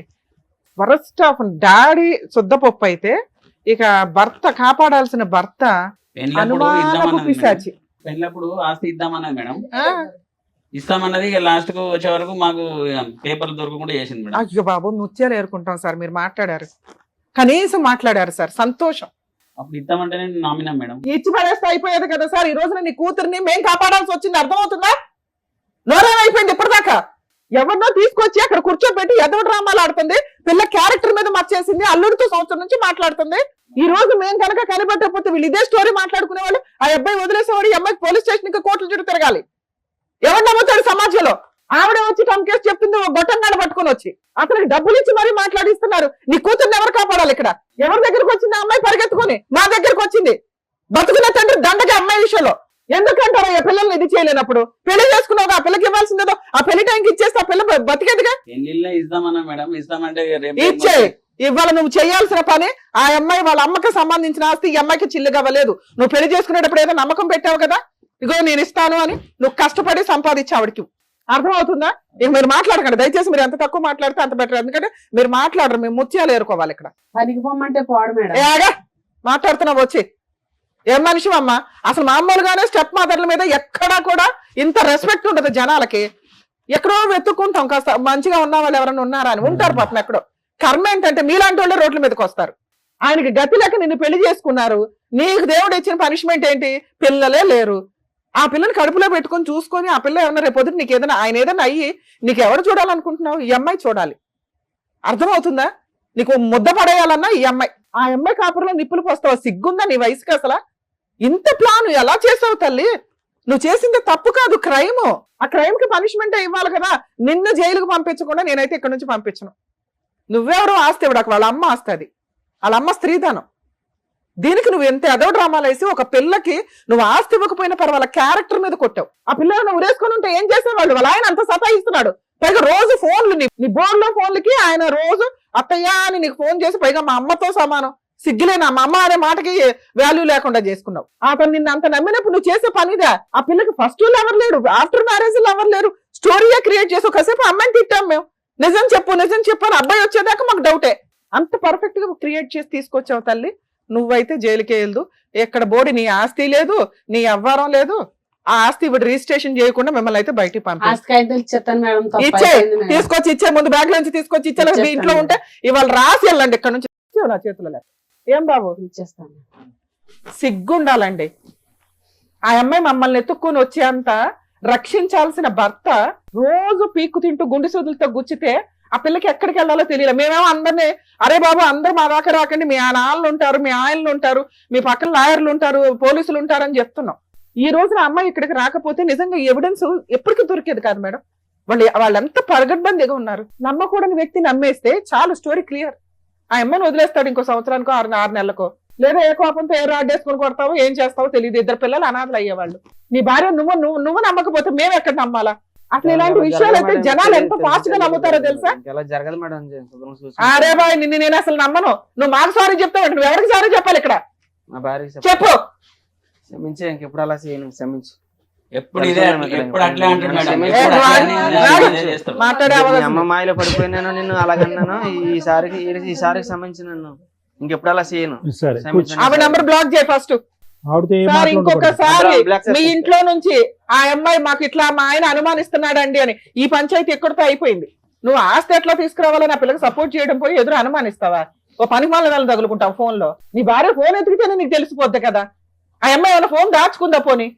వరస్ట్ ఆఫ్ డాడీ శుద్ధపప్పు అయితే, ఇక భర్త కాపాడాల్సిన భర్త అనుమానపు పిశాచి.
పెళ్ళప్పుడు ఆస్తి ఇద్దామన్నది మేడం,
ఆ,
ఇస్తామన్నది. ఇక లాస్ట్ కు వచ్చే వరకు మాకు పేపర్లు దొరకకుండా చేసింది మేడం.
అయ్యో బాబు, ముత్యాలు ఏరుకుంటాం సార్. మీరు మాట్లాడారు, కనీసం మాట్లాడారు సార్, సంతోషం.
అప్పుడు ఇద్దామంటే నేను నామినా మేడం.
ఇచ్చి పడేస్తే అయిపోయేది కదా సార్. ఈ రోజున నీ కూతుర్ని మేం కాపాడాల్సి వచ్చింది, అర్థమవుతుందా? నోరేమైపోయింది ఇప్పటిదాకా. ఎవరినో తీసుకొచ్చి అక్కడ కూర్చోబెట్టి ఎదవ డ్రామాలు ఆడుతుంది. పిల్ల క్యారెక్టర్ మీద మర్చేసింది. అల్లుడితో సంవత్సరం నుంచి మాట్లాడుతుంది. ఈ రోజు మేము కనుక కనిపెట్టకపోతే వీళ్ళు ఇదే స్టోరీ మాట్లాడుకునే వాళ్ళు. ఆ అబ్బాయి వదిలేసేవాడు, ఈ అమ్మాయికి పోలీస్ స్టేషన్ ఇంకా కోర్టుల చుట్టూ తిరగాలి. ఎవరు నమ్ముతాడు సమాజంలో? ఆవిడే వచ్చి టమ్ కేసు చెప్తుంది, ఒక గొట్టంగాడ పట్టుకొని వచ్చి అతనికి డబ్బులు ఇచ్చి మరీ మాట్లాడిస్తున్నారు. నీ కూతుర్ని ఎవరు కాపాడాలి ఇక్కడ? ఎవరి దగ్గరకు వచ్చింది ఆ అమ్మాయి? పరిగెత్తుకొని మా దగ్గరకు వచ్చింది. బతుకున్న తండ్రి దండగా అమ్మాయి విషయంలో. ఎందుకంటారు ఆ పిల్లల్ని ఇది చేయలేనప్పుడు? పెళ్లి చేసుకున్నావు, ఆ పిల్లకి ఇవ్వాల్సిందేదో ఆ పెళ్లి టైంకి ఇచ్చేస్తే ఆ పిల్ల బతికేదిగా.
పెళ్లిళ్ళే ఇద్దామన్నా మేడం, ఇస్తామంటే
ఇచ్చే. ఇవాళ నువ్వు చేయాల్సిన పని, ఆ అమ్మాయి వాళ్ళ అమ్మకి సంబంధించిన ఆస్తి ఈ అమ్మాయికి చిల్లుగా అవ్వలేదు. నువ్వు పెళ్లి చేసుకునేటప్పుడు ఏదో నమ్మకం పెట్టావు కదా, ఇగో నేను ఇస్తాను అని. నువ్వు కష్టపడి సంపాదించి ఆవిడకి. అర్థమవుతుందా? ఇక మీరు మాట్లాడకండి దయచేసి. మీరు ఎంత తక్కువ మాట్లాడితే అంత బెటర్. ఎందుకంటే మీరు మాట్లాడరు, మేము ముత్యాలు ఏరుకోవాలి ఇక్కడ.
పనికి పోమంటే పోడు మేడం.
ఏగా మాట్లాడుతున్నావు వచ్చి. ఏం మనిషి అమ్మ? అసలు మామూలుగానే స్టెప్ మదర్ల మీద ఎక్కడా కూడా ఇంత రెస్పెక్ట్ ఉండదు జనాలకి. ఎక్కడో వెతుక్కుంటాం కాస్త మంచిగా ఉన్న వాళ్ళు ఎవరైనా ఉన్నారా అని. ఉంటారు పాపం ఎక్కడో. కర్మ ఏంటంటే మీలాంటి వాళ్ళే రోడ్ల మీదకి వస్తారు. ఆయనకి గతి లేక నిన్ను పెళ్లి చేసుకున్నారు. నీకు దేవుడు ఇచ్చిన పనిష్మెంట్ ఏంటి? పిల్లలే లేరు. ఆ పిల్లని కడుపులో పెట్టుకొని చూసుకొని ఆ పిల్ల ఏమన్నా రేపు పొద్దున నీకు ఏదైనా, ఆయన ఏదైనా అయ్యి నీకు ఎవరు చూడాలనుకుంటున్నావు? ఈ అమ్మాయి చూడాలి. అర్థమవుతుందా? నీకు ముద్ద పడేయాలన్నా ఈ అమ్మాయి. ఆ అమ్మాయి కాపురంలో నిప్పులు పోస్తావు. సిగ్గుందా నీ వయసుకి అసలు? ఇంత ప్లాన్ ఎలా చేసావు తల్లి? నువ్వు చేసింది తప్పు కాదు, క్రైమ్. ఆ క్రైమ్ కి పనిష్మెంట్ ఇవ్వాలి కదా. నిన్ను జైలుకు పంపించకుండా నేనైతే ఇక్కడ నుంచి పంపించను. నువ్వెవరో ఆస్తి ఇవ్వడానికి, వాళ్ళ అమ్మ ఆస్తి అది. వాళ్ళ అమ్మ స్త్రీధనం. దీనికి నువ్వు ఎంత ఎదో డ్రామాలు వేసి ఒక పిల్లకి నువ్వు ఆస్తి ఇవ్వకపోయినా పర్వాల క్యారెక్టర్ మీద కొట్టావు. ఆ పిల్లలు నువ్వు ఉరేసుకొని ఉంటే ఏం చేసేవాళ్ళు? వాళ్ళ ఆయన అంత సతాయిస్తున్నాడు. పైగా రోజు ఫోన్లు, నీ బోర్డులో ఫోన్లకి ఆయన రోజు అత్తయ్య అని నీకు ఫోన్ చేసి, పైగా మా అమ్మతో సమానం. సిగ్గులేనా? మా అమ్మ అనే మాటకి వాల్యూ లేకుండా చేసుకున్నావు. అతను నిన్ను అంత నమ్మినప్పుడు నువ్వు చేసే పనిదా? ఆ పిల్లకి ఫస్ట్ ఎవరు లేడు, ఆఫ్టర్ మ్యారేజ్ ఎవరు లేరు. స్టోరీయే క్రియేట్ చేసి కాసేపు అమ్మాయిని తిట్టాం మేము. నిజం చెప్పు నిజం చెప్పు అని. అబ్బాయి వచ్చేదాకా మాకు డౌటే. అంత పర్ఫెక్ట్ గా క్రియేట్ చేసి తీసుకొచ్చావు తల్లి. నువ్వైతే జైలుకే వెళ్దు. ఎక్కడ బోడి నీ ఆస్తి లేదు, నీ అవ్వారం లేదు. ఆ ఆస్తి ఇప్పుడు రిజిస్ట్రేషన్ చేయకుండా మిమ్మల్ని అయితే బయటికి ఇచ్చే. తీసుకొచ్చి ఇచ్చే, ముందు బ్యాగ్ నుంచి తీసుకొచ్చి ఇచ్చే. మీ ఇంట్లో ఉంటే ఇవాళ రాసి వెళ్ళండి ఇక్కడ నుంచి. నా చేతుల్లో ఏం బాబు
ఇచ్చేస్తాను.
సిగ్గుండాలండి. ఆ అమ్మాయి మమ్మల్ని ఎత్తుక్కుని వచ్చేంత రక్షించాల్సిన భర్త రోజు పీక్కు తింటూ గుండె సూదులతో గుచ్చితే ఆ పిల్లకి ఎక్కడికి వెళ్ళాలో తెలియదు. మేమేమో అందరినీ, అరే బాబు అందరూ మా దాకా రాకండి, మీ నాన్నలు ఉంటారు, మీ ఆయనలు ఉంటారు, మీ పక్కన లాయర్లు ఉంటారు, పోలీసులు ఉంటారు అని చెప్తున్నాం. ఈ రోజున అమ్మాయి ఇక్కడికి రాకపోతే నిజంగా ఎవిడెన్స్ ఎప్పటికీ దొరికేది కాదు మేడం. వాళ్ళంతా పరగడ్బందీగా ఉన్నారు. నమ్మకూడని వ్యక్తి నమ్మేస్తే చాలు, స్టోరీ క్లియర్. ఆ అమ్మాయిని వదిలేస్తాడు ఇంకో సంవత్సరానికో 6 నెలలకో. లేదా ఏ కోపంతో ఏ రాడ్డేసుకొని కొడతావో ఏం చేస్తావో తెలియదు. 2 పిల్లలు అనాథలు అయ్యేవాళ్ళు. నీ భార్య నువ్వు నమ్మకపోతే మేము ఎక్కడ నమ్మాలా? అసలు ఇలాంటి విషయాలు అయితే జనాలు ఎంత ఫాస్ట్ గా నమ్ముతారో తెలుసా?
జరగదు మేడం.
అరే బాయ్, నిన్ను నేను అసలు నమ్మను. నువ్వు మాకు సారీ చెప్తావు, నువ్వు ఎవరికి సారీ చెప్పాలి ఇక్కడ? చెప్పు.
క్షమించే ఇంకెప్పుడు అలా చేయను, క్షమించు.
ఎప్పుడు ఇదే ఎప్పుడు అట్లే అంటాడు మేడం.
ఏ,
ఎప్పుడు
వాడు-
అట్లే అని
వాడు-
ఇదే చేస్తాడు.
మాట్లాడే
మీ
అవకాశం
అమ్మ మాయలో పడిపోయినాను, నిన్ను అలాగన్నాను. ఈసారికి క్షమించు నన్ను, ఇంకెప్పుడు అలా చేయను.
సరే
క్షమించండి.
ఆమె నంబర్ బ్లాక్ చేయి ఫస్ట్.
ఆవిడతో ఏం
సార్
మాట్లాడకూడదు.
ఇంకొకసారి
బ్లాక్
మీ
చేస్తాను.
ఇంట్లో నుంచి ఆ అమ్మాయి మాకు ఇట్లా మా ఆయన అనుమానిస్తున్నాడండి అని ఈ పంచాయతీ ఎక్కడితో అయిపోయింది. నువ్వు ఆస్తి ఎట్లా తీసుకురావాలని ఆ పిల్లకి సపోర్ట్ చేయడం పోయి ఎదురు అనుమానిస్తావా? ఓ పని వాళ్ళని తగులుకుంటావు ఫోన్ లో. నీ భార్య ఫోన్ ఎతికితేనే నీకు తెలిసిపోద్ది కదా. ఆ అమ్మాయి ఏమైనా ఫోన్ దాచుకుందా? పోనీ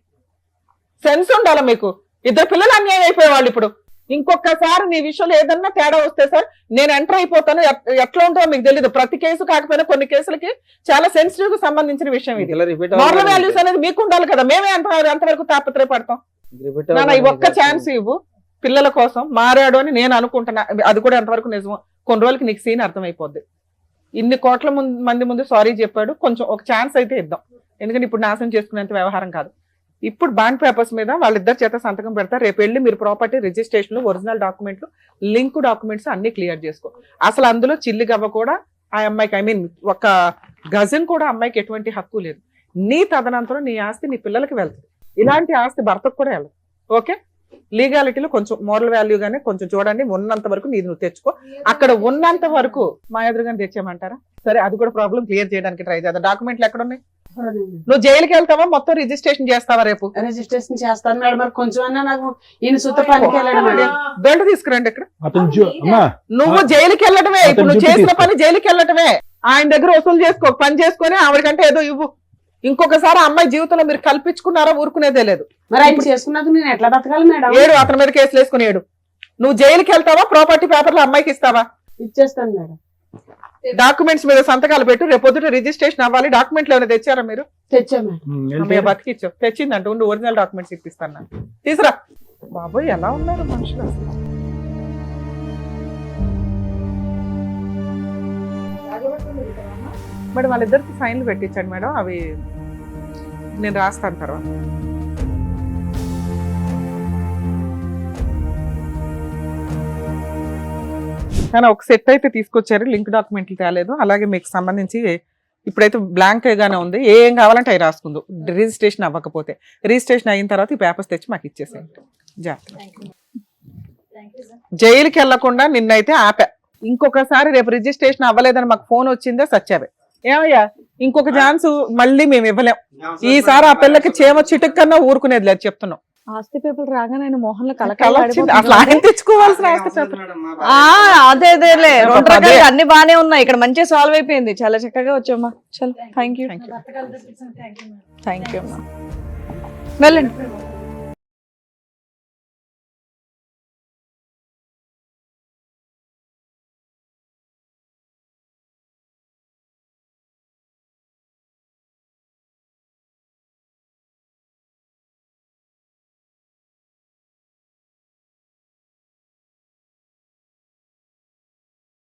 సెన్స్ ఉండాలా మీకు? ఇద్దరు పిల్లలు అన్యాయం అయిపోయేవాళ్ళు. ఇప్పుడు ఇంకొకసారి నీ విషయంలో ఏదన్నా తేడా వస్తే సార్ నేను ఎంటర్ అయిపోతాను. ఎట్లా ఉంటుందో మీకు తెలియదు. ప్రతి కేసు కాకపోయినా కొన్ని కేసులకి చాలా సెన్సిటివ్ కు సంబంధించిన విషయం ఇది.
ఇలా రిపీట్
మోరల్ వాల్యూస్ అనేది మీకు ఉండాలి కదా. మేమే ఎంతవరకు తాపత్రయపడతాం. నాన్న ఈ ఒక్క ఛాన్స్ ఇవ్వు పిల్లల కోసం. మారాడు అని నేను అనుకుంటున్నా. అది కూడా ఎంతవరకు నిజమో కొన్ని రోజులకి నీకు సీన్ అర్థమైపోద్ది. ఇన్ని కోట్ల మంది ముందు సారీ చెప్పాడు, కొంచెం ఒక ఛాన్స్ అయితే ఇద్దాం. ఎందుకంటే ఇప్పుడు నాశనం చేసుకునేంత వ్యవహారం కాదు. ఇప్పుడు బాండ్ పేపర్స్ మీద వాళ్ళిద్దరు చేత సంతకం పెడతారు. రేపు వెళ్ళి మీరు ప్రాపర్టీ రిజిస్ట్రేషన్, ఒరిజినల్ డాక్యుమెంట్లు, లింక్ డాక్యుమెంట్స్ అన్ని క్లియర్ చేసుకో. అసలు అందులో చిల్లి గవ్వ కూడా ఆ అమ్మాయికి, ఐ మీన్ ఒక గజన్ కూడా అమ్మాయికి ఎటువంటి హక్కు లేదు. నీ తదనంతరం నీ ఆస్తి నీ పిల్లలకి వెళ్తుంది. ఇలాంటి ఆస్తి భర్తకు కూడా వెళ్ళదు. ఓకే, లీగాలిటీలో కొంచెం మోరల్ వాల్యూ గానే కొంచెం చూడండి. ఉన్నంత వరకు నీది నువ్వు తెచ్చుకో. అక్కడ ఉన్నంత వరకు మా ఎదురుగానే తెచ్చామంటారా? సరే, అది కూడా ప్రాబ్లం క్లియర్ చేయడానికి ట్రై చేద్దాం. డాక్యుమెంట్లు ఎక్కడ ఉన్నాయి? నువ్వు జైలుకి వెళ్తావా? మొత్తం రిజిస్ట్రేషన్ చేస్తావా రేపు?
రిజిస్ట్రేషన్ చేస్తాను మేడం. మరి కొంచెం నాకు ఈయన సుత పనికి వెళ్ళడం మేడం.
దండ తీసుకురండి ఇక్కడ.
అతను అమ్మా
నువ్వు జైలుకి వెళ్ళటమే. ఇప్పుడు నువ్వు చేసిన పని జైలుకి వెళ్ళటమే. ఆయన దగ్గర వసూలు చేసుకో, పని చేసుకొని ఆవిడకంటే ఏదో ఇవ్వు. ఇంకొకసారి అమ్మాయి జీవితంలో మీరు కల్పించుకున్నారా? ఊరుకునేదే లేదు.
మరి ఆయన చేసుకున్నాక నేను ఎట్లా బతకాలి మేడం?
ఏడు, అతని మీద కేసులు వేసుకుని ఏడు. నువ్వు జైలుకి వెళ్తావా? ప్రాపర్టీ పేపర్లు అమ్మాయికి ఇస్తావా?
ఇచ్చేస్తాను మేడం.
డాక్యుమెంట్స్ మీద సంతకాలు పెట్టు. రేపు పొద్దుట రిజిస్ట్రేషన్ అవ్వాలి. డాక్యుమెంట్లు ఏమైనా తెచ్చారా మీరు?
తెచ్చా మేడం.
అమ్మయ్య బతికిచ్చావు. తెచ్చిందంట. ఉండు, ఒరిజినల్ డాక్యుమెంట్స్ ఇప్పిస్తాను. తీసురా. బాబోయ్, ఎలా ఉన్నారు మనుషులు అసలు. మేడం వాళ్ళిద్దరికి సైన్లు పెట్టించండి మేడం. అవి నేను రాస్తాను తర్వాత. కానీ ఒక సెట్ అయితే తీసుకొచ్చారు. లింక్ డాక్యుమెంట్లు తేలేదు. అలాగే మీకు సంబంధించి ఇప్పుడైతే బ్లాంక్ గానే ఉంది. ఏం కావాలంటే అవి రాసుకుందు. రిజిస్ట్రేషన్ అవ్వకపోతే రిజిస్ట్రేషన్ అయిన తర్వాత ఈ పేపర్స్ తెచ్చి మాకు ఇచ్చేసేయండి. జాగ్రత్త. జైలుకి వెళ్లకుండా నిన్నైతే ఆపా. ఇంకొకసారి రేపు రిజిస్ట్రేషన్ అవ్వలేదని మాకు ఫోన్ వచ్చిందే సచ్చావే. ఏమయ్యా, ఇంకొక ఛాన్స్ మళ్ళీ మేము ఇవ్వలేం. ఈసారి ఆ పిల్లకి చేమ చిటుక్ కన్నా ఊరుకునేది లేదు చెప్తున్నాం.
ఆస్తి పేపర్ రాగానే ఆయన మోహన్లో
వచ్చింది. అసలు ఆయన తెచ్చుకోవాల్సిన ఆస్తి పేపర్.
అదేలే 2 రకాలుగా అన్ని బానే ఉన్నాయి. ఇక్కడ మంచిగా సాల్వ్ అయిపోయింది. చాలా చక్కగా వచ్చామ్మా. చలో, థ్యాంక్ యూ. వెళ్ళండి.